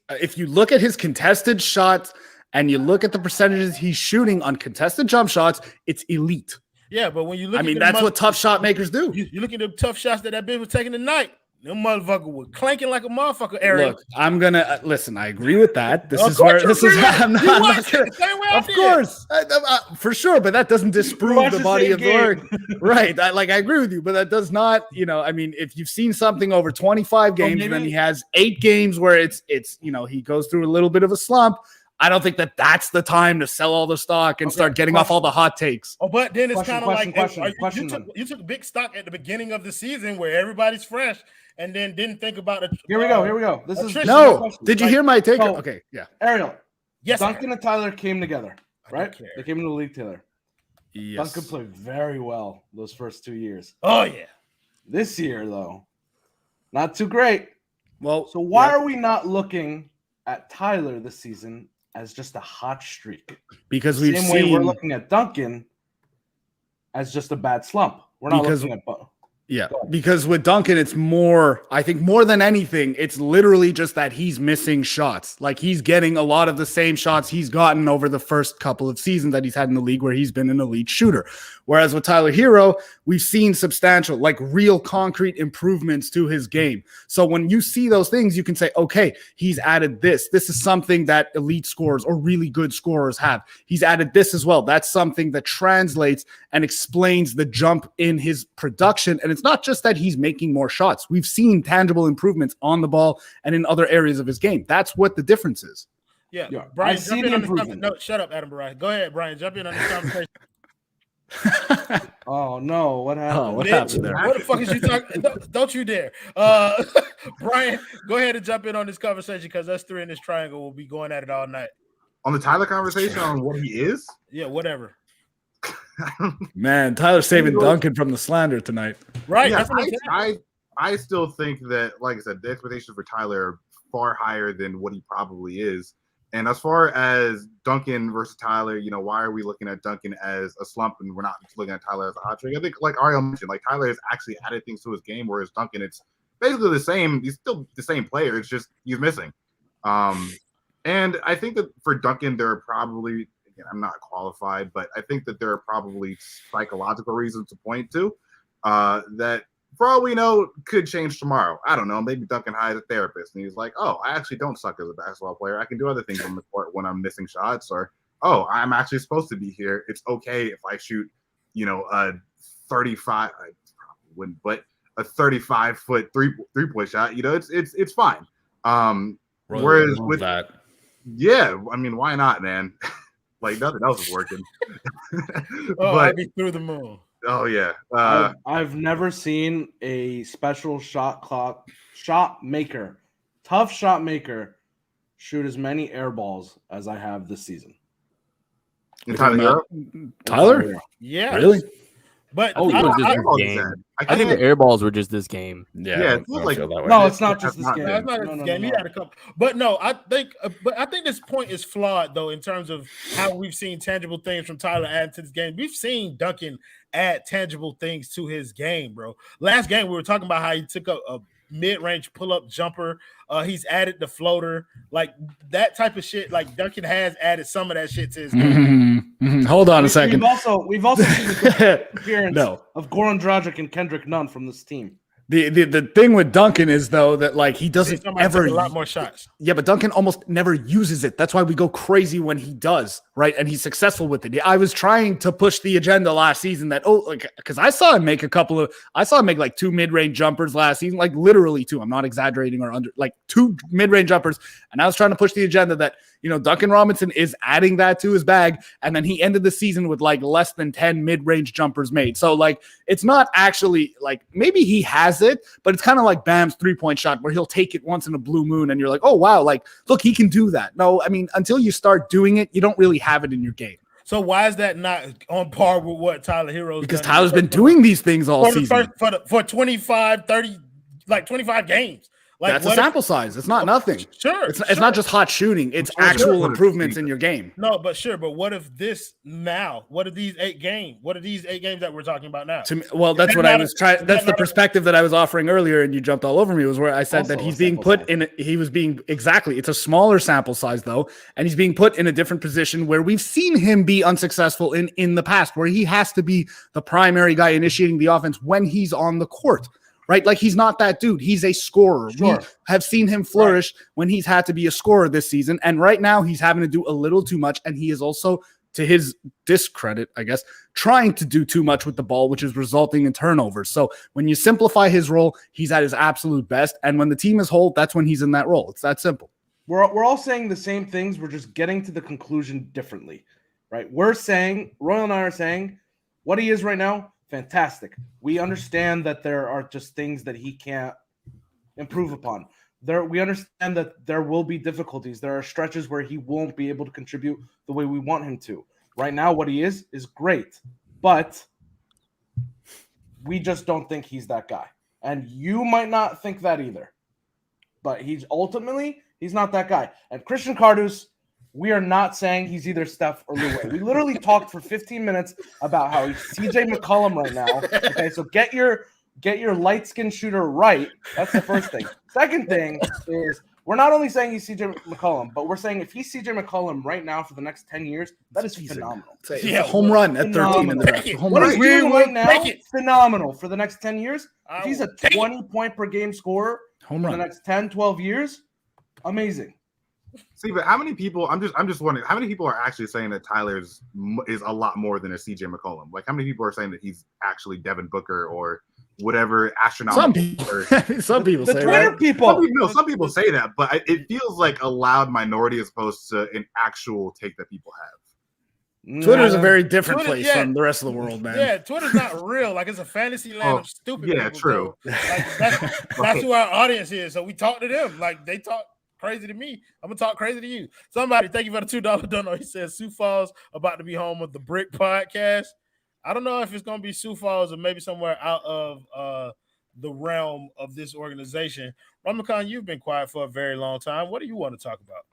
If you look at his contested shots and you look at the percentages he's shooting on contested jump shots, it's elite. Yeah, but when you look, that's what tough shot makers do. You look at the tough shots that bitch was taking tonight. Them motherfucker was clanking like a motherfucker. Ariel, look, I'm gonna listen. I agree with that. This is where this is. I'm not gonna, of course, for sure. But that doesn't disprove the body of work, right? I agree with you, but that does not. I mean, if you've seen something over 25 games, and then he has 8 games where it's he goes through a little bit of a slump. I don't think that's the time to sell all the stock and start getting off all the hot takes. Oh, but then it's kind of like you took big stock at the beginning of the season where everybody's fresh. And then didn't think about it. Here we go. This is Did you hear my take? Okay, yeah. Ariel, yes. Duncan and Tyler came together, right? They came into the league together. Yes. Duncan played very well those first 2 years. Oh yeah. This year though, not too great. Well, so why are we not looking at Tyler this season as just a hot streak? Because we're looking at Duncan as just a bad slump. We're not looking at both. Yeah, because with Duncan, it's more, I think more than anything, it's literally just that he's missing shots. Like he's getting a lot of the same shots he's gotten over the first couple of seasons that he's had in the league where he's been an elite shooter. Whereas with Tyler Hero, we've seen substantial, like real concrete improvements to his game. So when you see those things, you can say, okay, he's added this. This is something that elite scorers or really good scorers have. He's added this as well. That's something that translates and explains the jump in his production. And it's not just that he's making more shots. We've seen tangible improvements on the ball and in other areas of his game. That's what the difference is. Yeah. Brian, jump in on this. No, shut up, Adam Brian. Go ahead, Brian. Jump in on this conversation. Oh no! What happened? Oh, what happened there? What the fuck is you talking? Don't you dare, Brian. Go ahead and jump in on this conversation because us three in this triangle will be going at it all night. On the Tyler conversation on what he is? Yeah, whatever. Man, Tyler's saving Duncan from the slander tonight. Right. Yeah, I still think that, like I said, the expectations for Tyler are far higher than what he probably is. And as far as Duncan versus Tyler, why are we looking at Duncan as a slump and we're not looking at Tyler as a hot streak? I think, like Ariel mentioned, like Tyler has actually added things to his game, whereas Duncan, it's basically the same. He's still the same player. It's just he's missing. And I think that for Duncan, there are probably, again, I'm not qualified, but I think that there are probably psychological reasons to point to that For all we know, could change tomorrow. I don't know. Maybe Duncan hired a therapist, and he's like, "Oh, I actually don't suck as a basketball player. I can do other things on the court when I'm missing shots." Or, "Oh, I'm actually supposed to be here. It's okay if I shoot, a 35. I probably wouldn't, but a 35-foot three-point shot. It's fine." Whereas with that, yeah, I mean, why not, man? Like nothing else is working. I'd be through the moon. Oh yeah. I've never seen a special shot maker, tough shot maker, shoot as many air balls as I have this season. Tyler? Yeah. Really? But I think the air balls were just this game. Yeah, it's not just this game. No, it's not this game. He had a couple. But no, I think this point is flawed though in terms of how we've seen tangible things from Tyler adding to this game. We've seen Duncan add tangible things to his game, bro. Last game we were talking about how he took a mid-range pull-up jumper. He's added the floater, like that type of shit. Like Duncan has added some of that shit to his game. Hold on a second. We've also seen the appearance of Goran Dragic and Kendrick Nunn from this team. The thing with Duncan is though that like he doesn't ever a lot more shots. Yeah, but Duncan almost never uses it. That's why we go crazy when he does, right? And he's successful with it. I was trying to push the agenda last season that because I saw him make like 2 mid-range jumpers last season, like literally 2. I'm not exaggerating or under like 2 mid-range jumpers. And I was trying to push the agenda that Duncan Robinson is adding that to his bag, and then he ended the season with like less than 10 mid-range jumpers made. So like it's not actually like maybe he has it, but it's kind of like Bam's 3-point shot where he'll take it once in a blue moon and you're like, oh wow, like look, he can do that. No, I mean until you start doing it, you don't really have it in your game. So why is that not on par with what Tyler Herro's because done? Tyler's been doing these things all season for 25, 30, like 25 games. Like, that's a sample size. It's not nothing. Sure. It's not just hot shooting. It's actual improvements in your game. No, but sure. But what if this now? What are these 8 games? What are these 8 games that we're talking about now? To me, well, that's what I was trying. That's the perspective that I was offering earlier, and you jumped all over me. Was where I said that he's being put in. He was being exactly. It's a smaller sample size though, and he's being put in a different position where we've seen him be unsuccessful in the past, where he has to be the primary guy initiating the offense when he's on the court. Right? Like he's not that dude. He's a scorer. Sure. We have seen him flourish when he's had to be a scorer this season. And right now he's having to do a little too much. And he is also, to his discredit, I guess, trying to do too much with the ball, which is resulting in turnovers. So when you simplify his role, he's at his absolute best. And when the team is whole, that's when he's in that role. It's that simple. We're all saying the same things. We're just getting to the conclusion differently, right? Royal and I are saying what he is right now, fantastic. We understand that there are just things that he can't improve upon. We understand that there will be difficulties. There are stretches where he won't be able to contribute the way we want him to. Right now, what he is great, but we just don't think he's that guy. And you might not think that either. But he's not that guy. And Christian Cardus, we are not saying he's either Steph or Lou. We literally talked for 15 minutes about how he's CJ McCollum right now. Okay, so get your light skin shooter right. That's the first thing. Second thing is we're not only saying he's CJ McCollum, but we're saying if he's CJ McCollum right now for the next 10 years, that is phenomenal. It's a home run at 13 in the draft. What he's doing right now, phenomenal for the next 10 years. If he's a 20-point per game scorer for the next 10, 12 years, amazing. See, but how many people? I'm just wondering how many people are actually saying that Tyler is a lot more than a CJ McCollum. Like, how many people are saying that he's actually Devin Booker or whatever astronomical? Some people say that. Some people say that, but it feels like a loud minority as opposed to an actual take that people have. Twitter is a very different place from the rest of the world, man. Yeah, Twitter's not real. Like, it's a fantasy land of stupid. Yeah, true. Like, that's who our audience is. So we talk to them. Like, they talk crazy to me. I'm gonna talk crazy to you. Somebody, thank you for the $2 donor. He says Sioux Falls about to be home of the Brick Podcast. I don't know if it's gonna be Sioux Falls or maybe somewhere out of the realm of this organization. Ramakan, you've been quiet for a very long time. What do you want to talk about?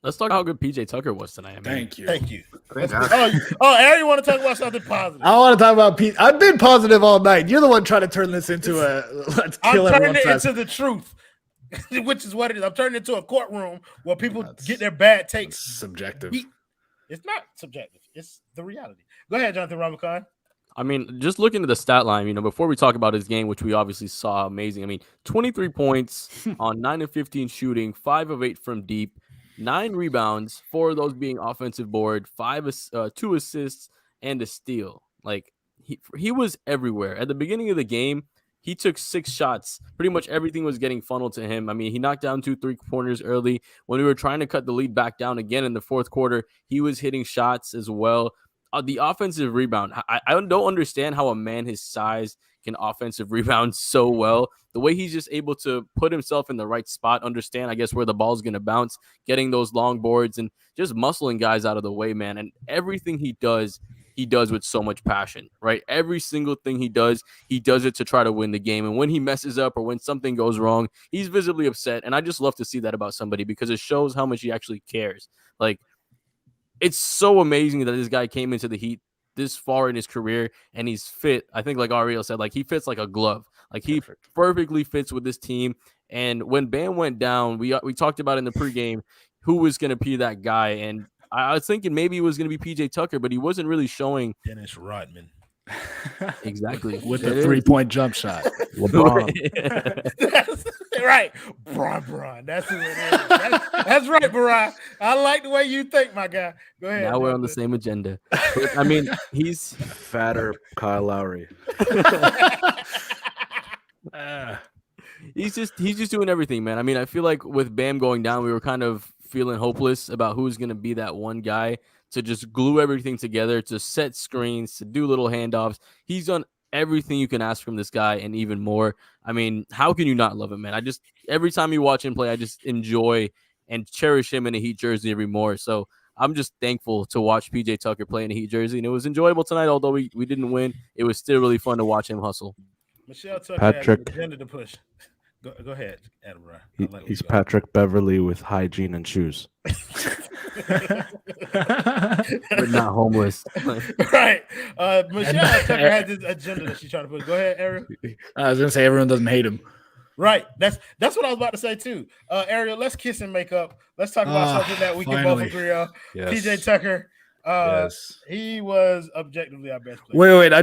Let's talk about how good PJ Tucker was tonight. Thank you. Aaron, you want to talk about something positive? I want to talk about Pete. I've been positive all night. You're the one trying to turn this into a let's kill everyone. I'm turning it into the truth. Which is what it is. I'm turning it into a courtroom where people get their bad takes. Subjective. It's not subjective. It's the reality. Go ahead, Jonathan Ramakan. I mean, just looking at the stat line, before we talk about his game, which we obviously saw amazing. I mean, 23 points on 9 of 15 shooting, 5 of 8 from deep, 9 rebounds, 4 of those being offensive board, 2 assists, and a steal. Like he was everywhere. At the beginning of the game, he took 6 shots. Pretty much everything was getting funneled to him. I mean, he knocked down 2 3-pointers early. When we were trying to cut the lead back down again in the fourth quarter, he was hitting shots as well. The offensive rebound, I don't understand how a man his size can offensive rebound so well. The way he's just able to put himself in the right spot, understand, I guess, where the ball's going to bounce, getting those long boards and just muscling guys out of the way, man. And everything he does with so much passion, right? Every single thing he does it to try to win the game. And when he messes up or when something goes wrong, he's visibly upset. And I just love to see that about somebody because it shows how much he actually cares. Like, it's so amazing that this guy came into the Heat this far in his career and he's fit. I think like Ariel said, like he fits like a glove. Like he perfectly fits with this team. And when Bam went down, we talked about in the pregame who was going to be that guy. And I was thinking maybe it was going to be PJ Tucker, but he wasn't really showing. Dennis Rodman. Exactly. With the 3-point jump shot. That's right. Bron. That's who it is. That's right, Bron. I like the way you think, my guy. Go ahead. Now we're on the same agenda. But, I mean, he's fatter Kyle Lowry. He's just doing everything, man. I mean, I feel like with Bam going down, we were kind of feeling hopeless about who's going to be that one guy to just glue everything together, to set screens, to do little handoffs. He's done everything you can ask from this guy and even more. I mean, how can you not love him, man? Every time you watch him play, I just enjoy and cherish him in a Heat jersey every more. So I'm just thankful to watch PJ Tucker play in a Heat jersey. And it was enjoyable tonight, although we didn't win. It was still really fun to watch him hustle. Michelle Tucker has an agenda to push. Go ahead, Adam. He's Patrick Beverly with hygiene and shoes. But not homeless. Right. Michelle Tucker has this agenda that she's trying to push. Go ahead, Ariel. I was going to say everyone doesn't hate him. Right. That's what I was about to say, too. Ariel, let's kiss and make up. Let's talk about something that we can both agree on. Yes. PJ Tucker. Yes. He was objectively our best player. Wait. I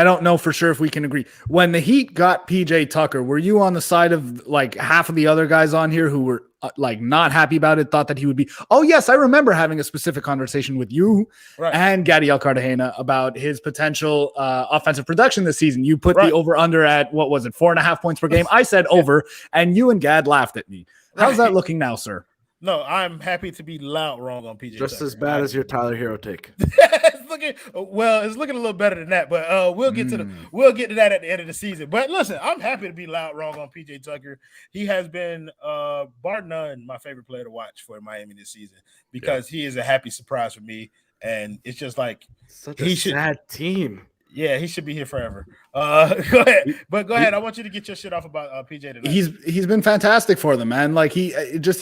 don't know for sure if we can agree. When the Heat got PJ Tucker, were you on the side of like half of the other guys on here who were like not happy about it, thought that he would be? Oh, yes. I remember having a specific conversation with you and Gadiel Cartagena about his potential offensive production this season. You put the over under at, what was it, 4.5 points per game? I said over, and you and Gad laughed at me. How's that looking now, sir? No, I'm happy to be loud wrong on PJ. Just Tucker. as bad as your Tyler Hero take. It's looking a little better than that, but we'll get to that at the end of the season. But listen, I'm happy to be loud wrong on PJ Tucker. He has been bar none my favorite player to watch for Miami this season because he is a happy surprise for me, and it's just like such a sad team. Yeah, he should be here forever. Go ahead. I want you to get your shit off about PJ tonight. He's been fantastic for them, man. Like he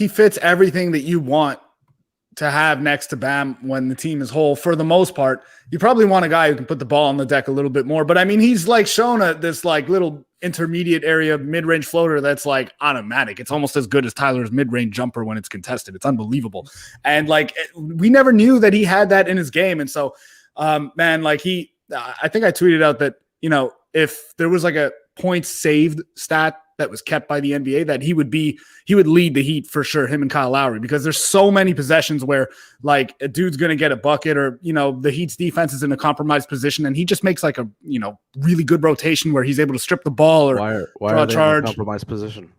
fits everything that you want to have next to Bam when the team is whole. For the most part, you probably want a guy who can put the ball on the deck a little bit more. But I mean, he's like shown this like little intermediate area mid-range floater that's like automatic. It's almost as good as Tyler's mid-range jumper when it's contested. It's unbelievable. And like we never knew that he had that in his game. And so, man, like I think I tweeted out that, if there was like a points saved stat that was kept by the NBA, that he would lead the Heat for sure, him and Kyle Lowry, because there's so many possessions where like a dude's going to get a bucket or, the Heat's defense is in a compromised position and he just makes like a, really good rotation where he's able to strip the ball or why draw are a they charge. in a compromised position?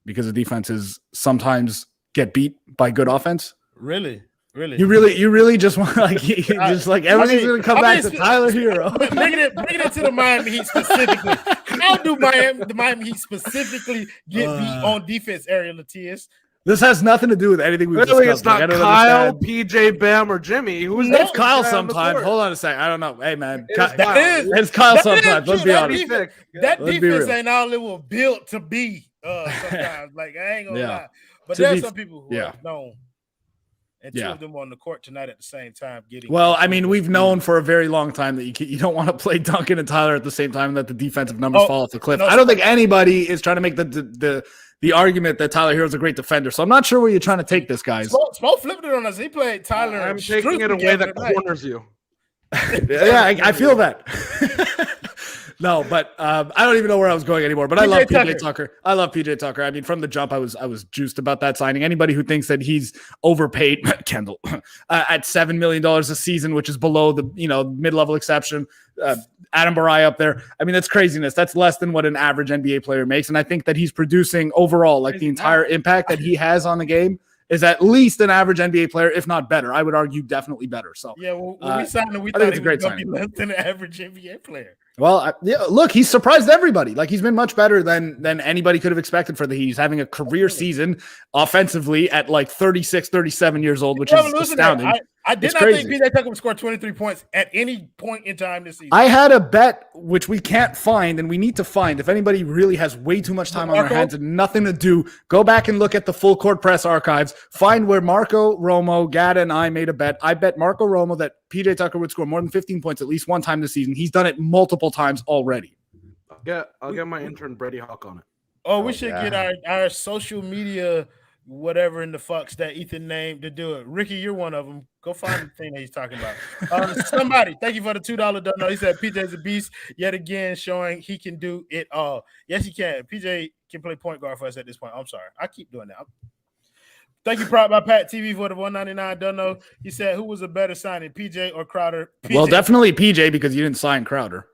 Because the defenses sometimes get beat by good offense. Really? You really just want everything's going to come back to Tyler Hero. Bring it to the Miami Heat specifically. How do the Miami Heat specifically get beat on defense, Ariel Latias? This has nothing to do with anything we've discussed. It's not Kyle, PJ, Bam, or Jimmy. It's Kyle sometimes. Hold on a second. I don't know. Hey, man. It's Kyle sometimes. Let's be honest. That defense ain't all it was built to be sometimes. Like, I ain't going to lie. But there are some people who are known. And two of them on the court tonight at the same time. Well, I mean, we've known for a very long time that you don't want to play Duncan and Tyler at the same time, and that the defensive numbers fall off the cliff. I don't think anybody is trying to make the argument that Tyler Hero's a great defender. So I'm not sure where you're trying to take this, guys. Smoke flipped it on us. He played Tyler. I'm taking it away that corners you. Yeah, I feel that. No, but I don't even know where I was going anymore. But I love PJ Tucker. I love PJ Tucker. I mean, from the jump, I was juiced about that signing. Anybody who thinks that he's overpaid, Kendall, at $7 million a season, which is below the mid-level exception, Adam Barai up there. I mean, that's craziness. That's less than what an average NBA player makes, and I think that he's producing overall, like the entire impact that he has on the game is at least an average NBA player, if not better. I would argue definitely better. So yeah, well, when we signed him, we thought he was going to be less than an average NBA player. Well, look, he's surprised everybody. Like, he's been much better than anybody could have expected for the Heat. He's having a career season offensively at like 36, 37 years old, which is astounding. I did not think PJ Tucker would score 23 points at any point in time this season. I had a bet, which we can't find, and we need to find. If anybody really has way too much time on their hands and nothing to do, go back and look at the full court press archives. Find where Marco Romo, Gada, and I made a bet. I bet Marco Romo that PJ Tucker would score more than 15 points at least one time this season. He's done it multiple times already. I'll get my intern Brady Hawk on it. Oh, we should get our social media, whatever in the fucks that Ethan named, to do it. Ricky, you're one of them. Go find the thing that he's talking about. Somebody, thank you for the $2 donut. He said PJ's a beast yet again, showing he can do it all. Yes, he can. PJ can play point guard for us at this point. I'm sorry. I keep doing that. Thank you, Prop by Pat TV for the $1.99 dono. He said, who was a better signing, PJ or Crowder? PJ. Well, definitely PJ, because you didn't sign Crowder.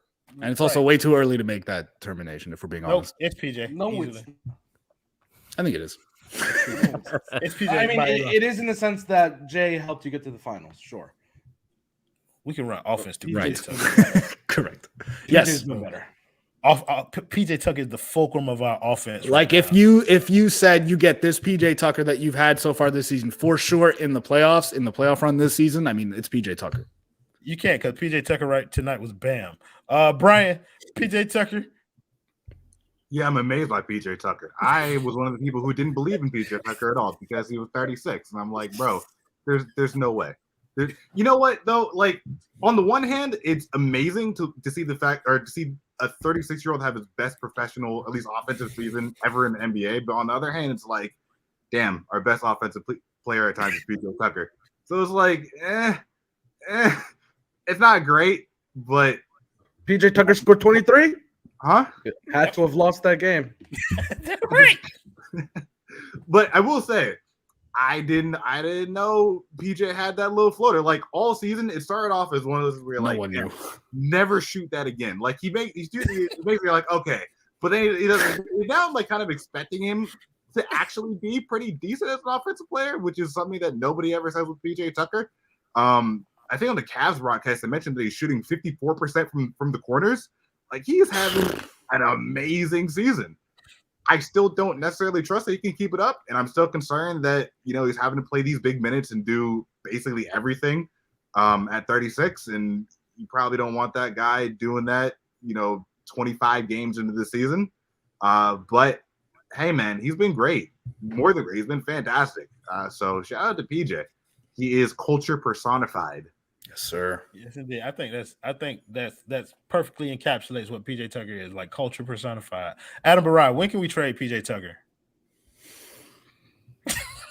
And it's also way too early to make that termination, if we're being honest. It's PJ. No, I think it is. It's PJ. I mean, it is in the sense that Jay helped you get to the finals. Sure. We can run offense too. Right. Correct. Yes. Better. PJ Tucker is the fulcrum of our offense. Like if you said you get this PJ Tucker that you've had so far this season for sure in the playoff run this season, I mean, it's PJ Tucker. You can't, because PJ Tucker tonight was bam. Brian, PJ Tucker. Yeah, I'm amazed by PJ Tucker. I was one of the people who didn't believe in PJ Tucker at all because he was 36, and I'm like, bro, there's no way. You know what though? Like, on the one hand, it's amazing to see the fact, or to see a 36-year-old have his best professional, at least offensive season ever in the NBA. But on the other hand, it's like, damn, our best offensive player at times is PJ Tucker. So it's like, it's not great, but PJ Tucker scored 23. Huh? Had to have lost that game. Right. But I will say, I didn't know PJ had that little floater. Like, all season, it started off as one of those where you're like, never shoot that again. Like, he's basically like, okay, but then he doesn't. Now I'm like kind of expecting him to actually be pretty decent as an offensive player, which is something that nobody ever says with PJ Tucker. I think on the Cavs broadcast, I mentioned that he's shooting 54% from the corners. Like, he is having an amazing season. I still don't necessarily trust that he can keep it up, and I'm still concerned that, he's having to play these big minutes and do basically everything at 36, and you probably don't want that guy doing that, 25 games into the season. But, hey, man, he's been great. More than great. He's been fantastic. So shout out to PJ. He is culture personified. Yes, sir. Yes, indeed. I think that's perfectly encapsulates what PJ Tucker is, like culture personified. Adam Barai, when can we trade PJ Tucker?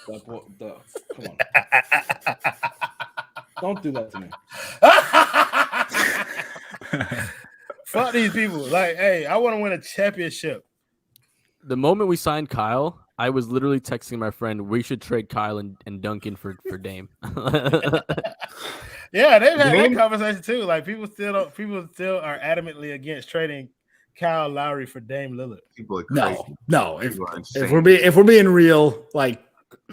Come on. Don't do that to me. Fuck these people. Like, hey, I want to win a championship. The moment we signed Kyle, I was literally texting my friend, we should trade Kyle and Duncan for Dame. Yeah, they've had that conversation too. Like, people still are adamantly against trading Kyle Lowry for Dame Lillard. People are crazy. No. If we're being real, like,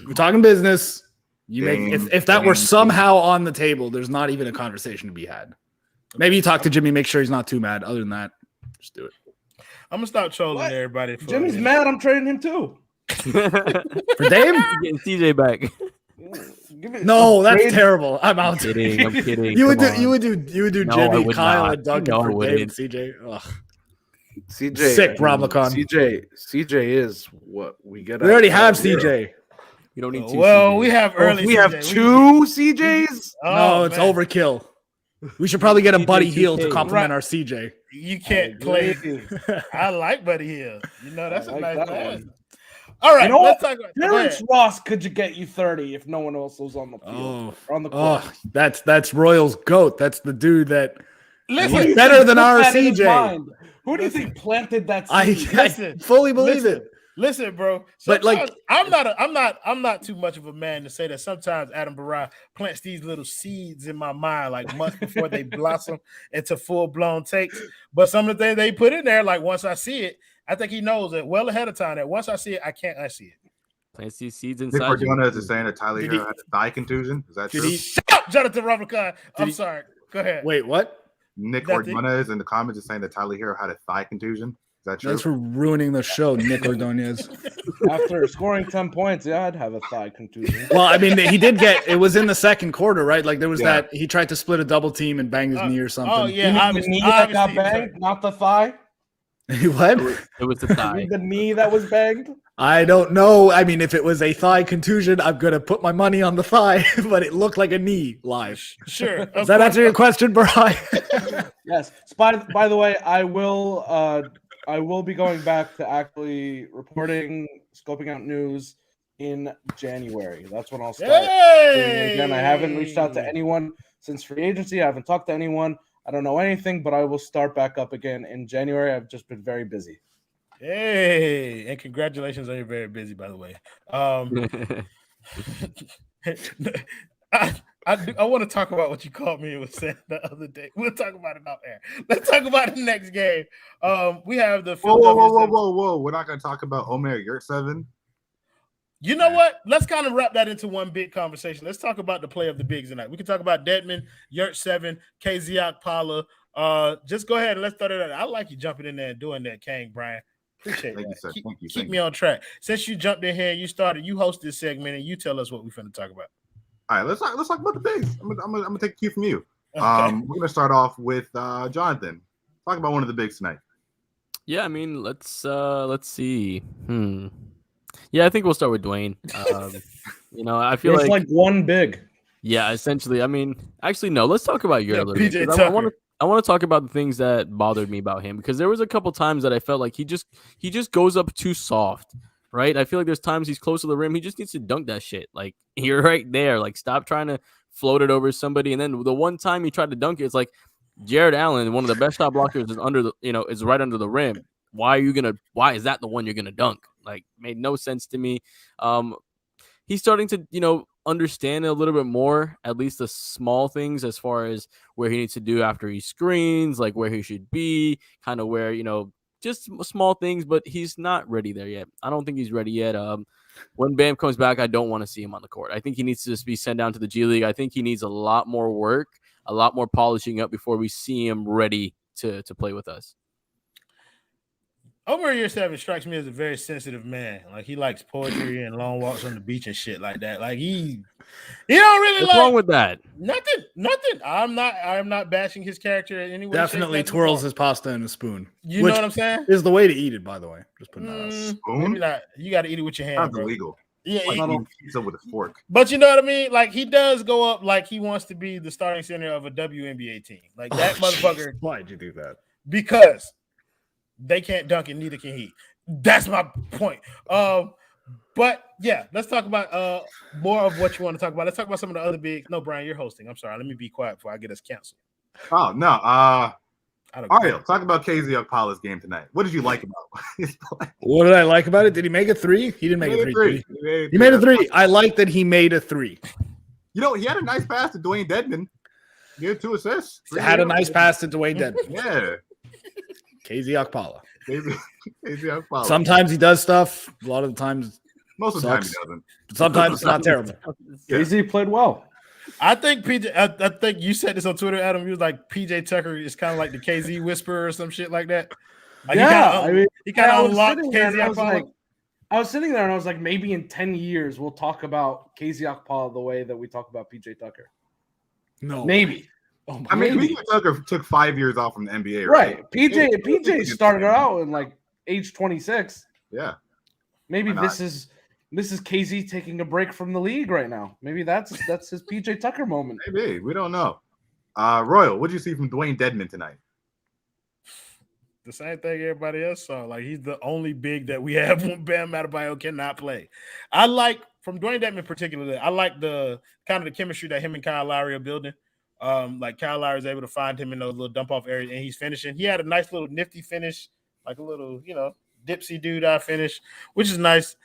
we're talking business. If that were somehow on the table, there's not even a conversation to be had. Maybe you talk to Jimmy, make sure he's not too mad. Other than that, just do it. I'm gonna stop trolling everybody. Jimmy's mad. I'm trading him too. For Dame? Getting CJ back. No, that's terrible. I'm out. I'm kidding. You would do No, Jimmy, Kyle, and Duncan No, for Dame and CJ. Ugh. CJ, Sick, Rob McCon. CJ is what we get. We already have CJ. You don't need two. Well, CJs. we have early. We have two CJs. No, it's overkill. We should probably get a Buddy Hield to complement our CJ. You can't play. I like Buddy Hield. That's a nice man. All right, You know let's what? talk about Terrence Ross could get you 30 if no one else was on the field or on the court. That's Royal's GOAT. That's the dude that Listen, better than our CJ. Who do you think planted that I seed? fully believe it. Listen, bro. But like, I'm not too much of a man to say that sometimes Adam Barra plants these little seeds in my mind like months before they blossom into full-blown takes. But some of the things they put in there, like once I see it, I think he knows it well ahead of time that once I see it, I can't unsee it. Plants these seeds inside. Nick Cardona is saying that Tyler Hero had a thigh contusion. Is that true? Shut up, Jonathan Robinson. I'm sorry. Go ahead. Wait, what? Nick Cardona is in the comments is saying that Tyler Hero had a thigh contusion. Is that true? Thanks for ruining the show, Nick Ordonez. After scoring 10 points, yeah, I'd have a thigh contusion. Well, I mean, he did get it was in the second quarter, right? Like there was that he tried to split a double team and banged his knee or something. Oh yeah, the knee that got banged, not the thigh. What? It was the thigh. The knee that was banged. I don't know. I mean, if it was a thigh contusion, I'm gonna put my money on the thigh, but it looked like a knee live. Sure. Does that answer your question, Brian? Yes. By the way, I will be going back to actually reporting, scoping out news in January. That's when I'll start doing again. I haven't reached out to anyone since free agency. I haven't talked to anyone. I don't know anything, but I will start back up again in January. I've just been very busy. Hey, and congratulations on your very busy, by the way. I want to talk about what you called me and was saying the other day. We'll talk about it out there. Let's talk about the next game. We have the whoa. We're not going to talk about Omer Yurtseven. You know what? Let's kind of wrap that into one big conversation. Let's talk about the play of the bigs tonight. We can talk about Dedmon, Yurtseven, KZ Okpala. Just go ahead and let's throw that out. I like you jumping in there and doing that, Kang, Brian. Appreciate Thank that. you, sir. Thank you. Keep me on track. Since you jumped in here, you host this segment, and you tell us what we're finna talk about. All right, let's talk about the bigs. I'm gonna take a cue from you. Okay. We're gonna start off with Jonathan. Talk about one of the bigs tonight. Yeah, I mean, let's see. Yeah, I think we'll start with Dwayne. I feel like one big. Yeah, essentially. I mean, actually, no. Let's talk about Yurt a little PJ bit. Tucker. I want to talk about the things that bothered me about him because there was a couple times that I felt like he just goes up too soft, right? I feel like there's times he's close to the rim. He just needs to dunk that shit. Like, you're right there. Like, stop trying to float it over somebody. And then the one time he tried to dunk it, it's like Jared Allen, one of the best shot blockers, is is right under the rim. Why is that the one you're gonna dunk? Like, made no sense to me. He's starting to, understand a little bit more, at least the small things as far as where he needs to do after he screens, like where he should be, kind of where, just small things, but he's not ready there yet. I don't think he's ready yet. When Bam comes back, I don't want to see him on the court. I think he needs to just be sent down to the G League. I think he needs a lot more work, a lot more polishing up before we see him ready to play with us. Omer Yurtseven strikes me as a very sensitive man. Like, he likes poetry and long walks on the beach and shit like that. Like, he don't really What's wrong with that? Nothing. I'm not bashing his character in any way. Definitely twirls his pasta in a spoon. You know what I'm saying? Is the way to eat it, by the way. Just putting that out. Spoon? Maybe not. You got to eat it with your hand. Sounds bro. illegal. Yeah, eating pizza with a fork. But you know what I mean? Like, he does go up like he wants to be the starting center of a WNBA team. Like, that motherfucker. Why'd you do that? Because they can't dunk and neither can he. That's my point. But yeah, let's talk about more of what you want to talk about. Let's talk about some of the other big. No, Brian, you're hosting. I'm sorry. Let me be quiet before I get us canceled. Oh no. Ariel, talk about KZ Okpala's game tonight. What did you like about his play? What did I like about it? Did he make a three? He didn't make a three. He made a three. I like that he made a three. He had a nice pass to Dwayne Dedmon. He had 2 assists. Had a nice pass to Dwayne Dedmon. Yeah. KZ Okpala. KZ Okpala. Sometimes he does stuff. A lot of the times, most of the time he doesn't. Sometimes it's not terrible. KZ played well. I think I think you said this on Twitter, Adam. You was like PJ Tucker is kind of like the KZ whisperer or some shit like that. Like, he kind of unlocked KZ. I was sitting there and I was like, maybe in 10 years we'll talk about KZ Okpala the way that we talk about PJ Tucker. No, maybe. Oh, I mean, PJ Tucker took 5 years off from the NBA, right? PJ started out in like age 26. Yeah, maybe this is KZ taking a break from the league right now. Maybe that's his PJ Tucker moment. Maybe, we don't know. Royal, what did you see from Dwayne Dedmon tonight? the same thing everybody else saw. Like, he's the only big that we have when Bam Adebayo cannot play. I like, from Dwayne Dedmon particularly, I like the kind of the chemistry that him and Kyle Lowry are building. Like, Kyle Lowry is able to find him in those little dump off areas, and he's finishing. He had a nice little nifty finish, like a little, dipsy dude finish, which is nice.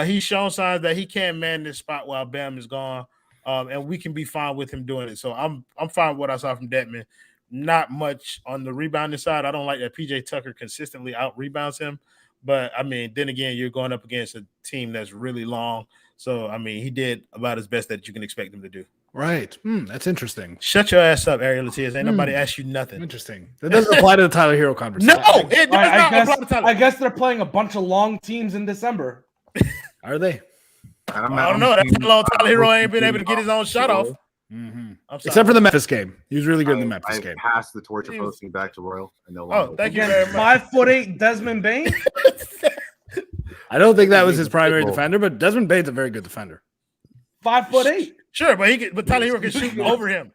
He's shown signs that he can man this spot while Bam is gone, and we can be fine with him doing it. So I'm fine with what I saw from Dedmon. Not much on the rebounding side. I don't like that PJ Tucker consistently out rebounds him, but I mean, then again, you're going up against a team that's really long. So I mean, he did about his best that you can expect him to do. Right. That's interesting. Shut your ass up, Ariel Latias. Ain't nobody asked you nothing. Interesting. That doesn't apply to the Tyler Hero conversation. No, it does not apply to Tyler. I guess they're playing a bunch of long teams in December. Are they? I don't know. That's how long Tyler Hero ain't been able to get his own shot off. Except for the Memphis game. He was really good in the Memphis game. Passed the torch of posting back to Royal. Thank you very much. 5'8" Desmond Bain. I don't think that was his primary defender, but Desmond Bain's a very good defender. 5'8". Sure, but Tyler Hero can shoot over him.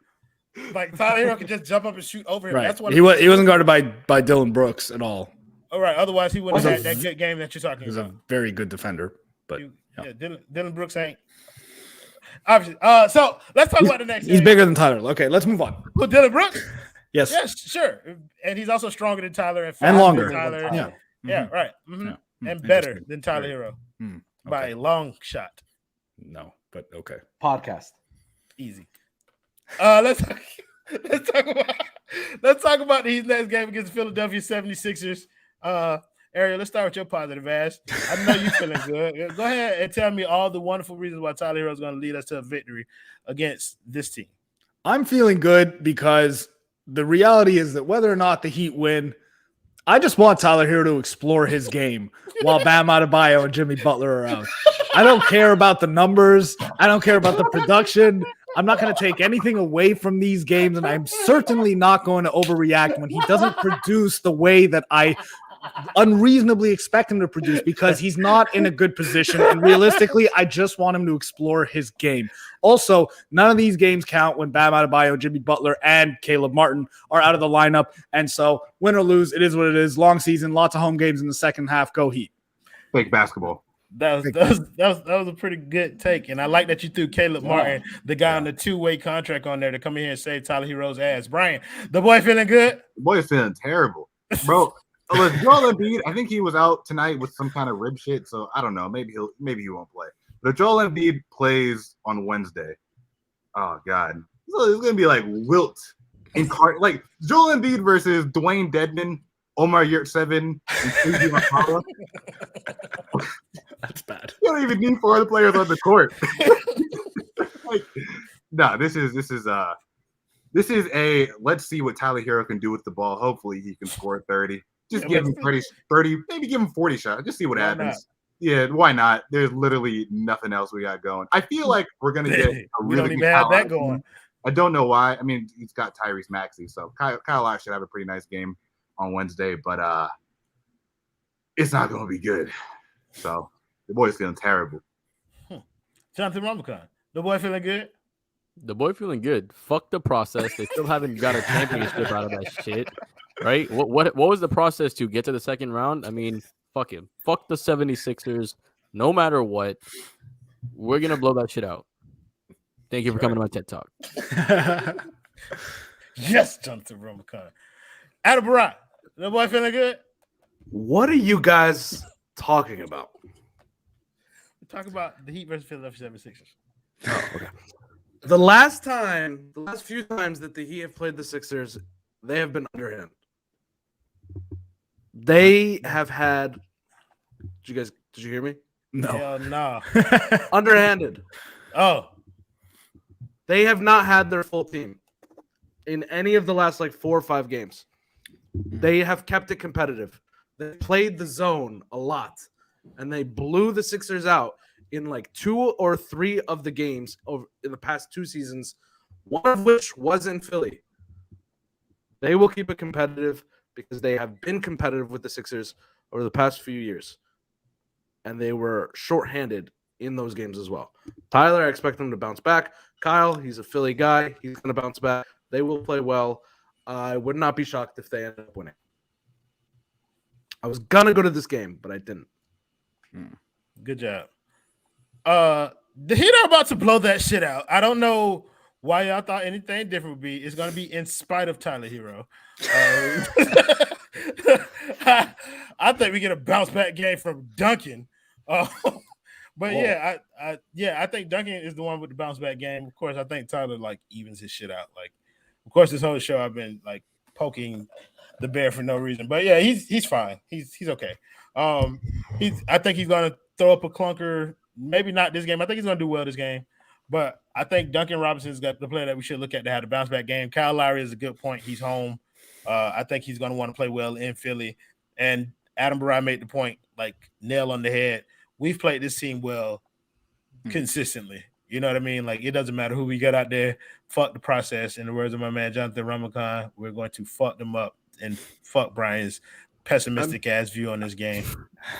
Like, Tyler Hero can just jump up and shoot over him. Right. That's what he wasn't guarded by Dylan Brooks at all. All right. Otherwise, he wouldn't have had that good game that you're talking about. He's a very good defender, but Dylan Brooks ain't. Obviously. So let's talk about the next. He's bigger than Tyler. Okay, let's move on. Well, Dylan Brooks. Yes. Yes, sure. And he's also stronger than Tyler and longer. Tyler. Yeah. Yeah. Right. Mm-hmm. Yeah. And better than Tyler Hero by a long shot. No, but okay. Podcast. Easy. Let's talk about these next game against the Philadelphia 76ers. Ariel, let's start with your positive, Ash. I know you're feeling good. Go ahead and tell me all the wonderful reasons why Tyler Hero is going to lead us to a victory against this team. I'm feeling good because the reality is that whether or not the Heat win, I just want Tyler Hero to explore his game while Bam Adebayo and Jimmy Butler are out. I don't care about the numbers. I don't care about the production. I'm not going to take anything away from these games, and I'm certainly not going to overreact when he doesn't produce the way that I unreasonably expect him to produce, because he's not in a good position. And realistically, I just want him to explore his game. Also, none of these games count when Bam Adebayo, Jimmy Butler, and Caleb Martin are out of the lineup. And so, win or lose, it is what it is. Long season, lots of home games in the second half. Go Heat. Fake basketball. That was a pretty good take, and I like that you threw Caleb Martin, the guy on the two-way contract, on there to come in here and save Tyler Hero's ass. Brian, the boy feeling good? The boy feeling terrible, bro. Joel Embiid, I think he was out tonight with some kind of rib shit, so I don't know. Maybe he won't play. But if Joel Embiid plays on Wednesday, oh god, so it's gonna be like wilt in like Joel Embiid versus Dwayne Dedmon, Omar Yurtseven, and Okpala. That's bad. You don't even need 4 other players on the court. This is a let's see what Tyler Hero can do with the ball. Hopefully he can score 30. Just give him 30, maybe give him 40 shots. Just see what happens. Yeah, why not? There's literally nothing else we got going. I feel like we're gonna get a really good have that going. I don't know why. I mean, he's got Tyrese Maxey, so Kyle Lowry should have a pretty nice game on Wednesday, but it's not gonna be good. So the boy's feeling terrible. Jonathan Robinson, the boy feeling good? The boy feeling good. Fuck the process. They still haven't got a championship out of that shit. Right? What was the process to get to the second round? I mean, fuck him. Fuck the 76ers. No matter what, we're going to blow that shit out. Thank you for coming to my TED Talk. Yes, Jonathan Robinson. Adam Barat, the boy feeling good? What are you guys talking about? We're talking about the Heat versus Philadelphia 76ers. Oh, okay. The last few times that the Heat have played the Sixers, they have been underhand. They have had. Did you hear me? No. Hell no. Underhanded. Oh. They have not had their full team in any of the last 4 or 5 games. They have kept it competitive. They played the zone a lot, and they blew the Sixers out in 2 or 3 of the games in the past 2 seasons, one of which was in Philly. They will keep it competitive because they have been competitive with the Sixers over the past few years, and they were shorthanded in those games as well. Tyler, I expect them to bounce back. Kyle, he's a Philly guy. He's going to bounce back. They will play well. I would not be shocked if they end up winning. I was gonna go to this game, but I didn't. Good job. The Heat are about to blow that shit out. I don't know why y'all thought anything different would be. It's gonna be in spite of Tyler Hero. I think we get a bounce back game from Duncan. But I think Duncan is the one with the bounce back game. Of course, I think Tyler like evens his shit out. Like, of course, this whole show I've been like poking the bear for no reason. But yeah, he's fine. He's okay. I think he's gonna throw up a clunker. Maybe not this game. I think he's gonna do well this game. But I think Duncan Robinson's got the player that we should look at to have the bounce back game. Kyle Lowry is a good point. He's home. I think he's gonna want to play well in Philly. And Adam Barai made the point, like nail on the head. We've played this team well consistently. You know what I mean? Like, it doesn't matter who we get out there. Fuck the process. In the words of my man, Jonathan Ramakan, we're going to fuck them up and fuck Brian's pessimistic ass view on this game.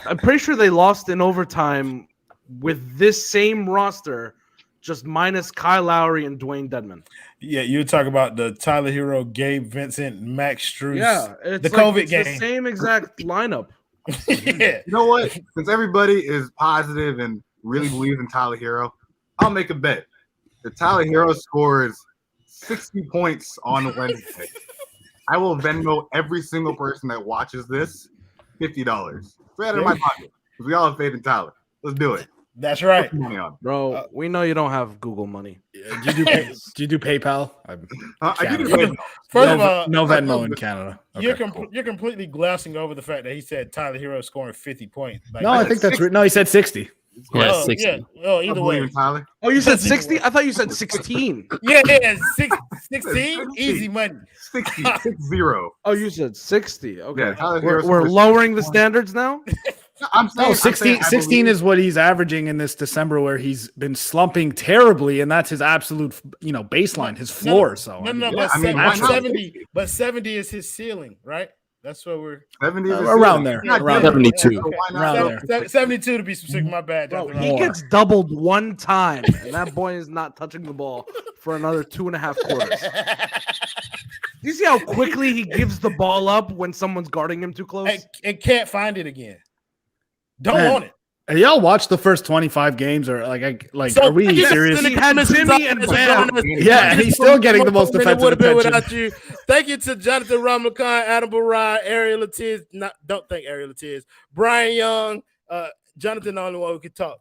I'm pretty sure they lost in overtime with this same roster, just minus Kyle Lowry and Dwayne Dedmon. Yeah, you talk about the Tyler Hero, Gabe Vincent, Max Strus. Yeah, it's the COVID game. The same exact lineup. Yeah. You know what? Since everybody is positive and really believes in Tyler Hero, I'll make a bet. The Tyler Hero scores 60 points on Wednesday. I will Venmo every single person that watches this $50. Right out of my pocket. Because we all have faith in Tyler. Let's do it. That's right. Bro, we know you don't have Google money. Do you do PayPal? I do PayPal. First of all, no Venmo in Canada. Okay, you're completely glossing over the fact that he said Tyler Hero scoring 50 points. Like, no, I think that's no. He said 60. Yeah, 60. Yeah. Oh, either way. Tyler. Oh, you said 60? I thought you said 16. Yeah, 16. Easy money. 60. Oh, you said 60. Okay. Yeah, Tyler Hero We're scores lowering the standards now? I'm saying, No, 16 is what he's averaging in this December, where he's been slumping terribly, and that's his absolute, baseline, his floor. But 70 is his ceiling, right? That's what we're 70 around there. Around 72. Around there. 72 to be specific. My bad. Bro, he gets doubled one time, and that boy is not touching the ball for another 2.5 quarters. Do you see how quickly he gives the ball up when someone's guarding him too close? And can't find it again. Don't want it. Have y'all watched the first 25 games, or are we serious? He had Jimmy and Bam. Yeah, and he's still getting the most defensive attention. Without you. Thank you to Jonathan Ramakan, Adam Barai, Ariel Latiz. Don't think Ariel Latiz. Brian Young. Jonathan, the only one who can talk.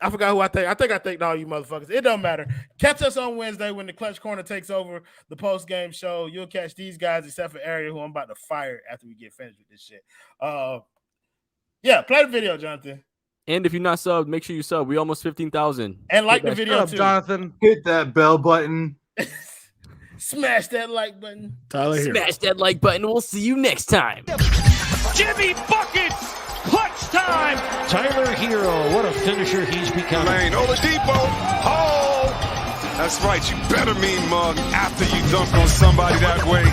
I forgot who I think. I think I thanked all you motherfuckers. It don't matter. Catch us on Wednesday when the Clutch Corner takes over the post-game show. You'll catch these guys, except for Ariel, who I'm about to fire after we get finished with this shit. Yeah, play the video, Jonathan. And if you're not subbed, make sure you sub. We almost 15,000. And like the video too, Jonathan. Hit that bell button. Smash that like button. Tyler Hero. Smash that like button. We'll see you next time. Jimmy buckets. Clutch time. Tyler Hero. What a finisher he's become. Lane, Oladipo. Oh, that's right. You better mean mug after you dunk on somebody that way.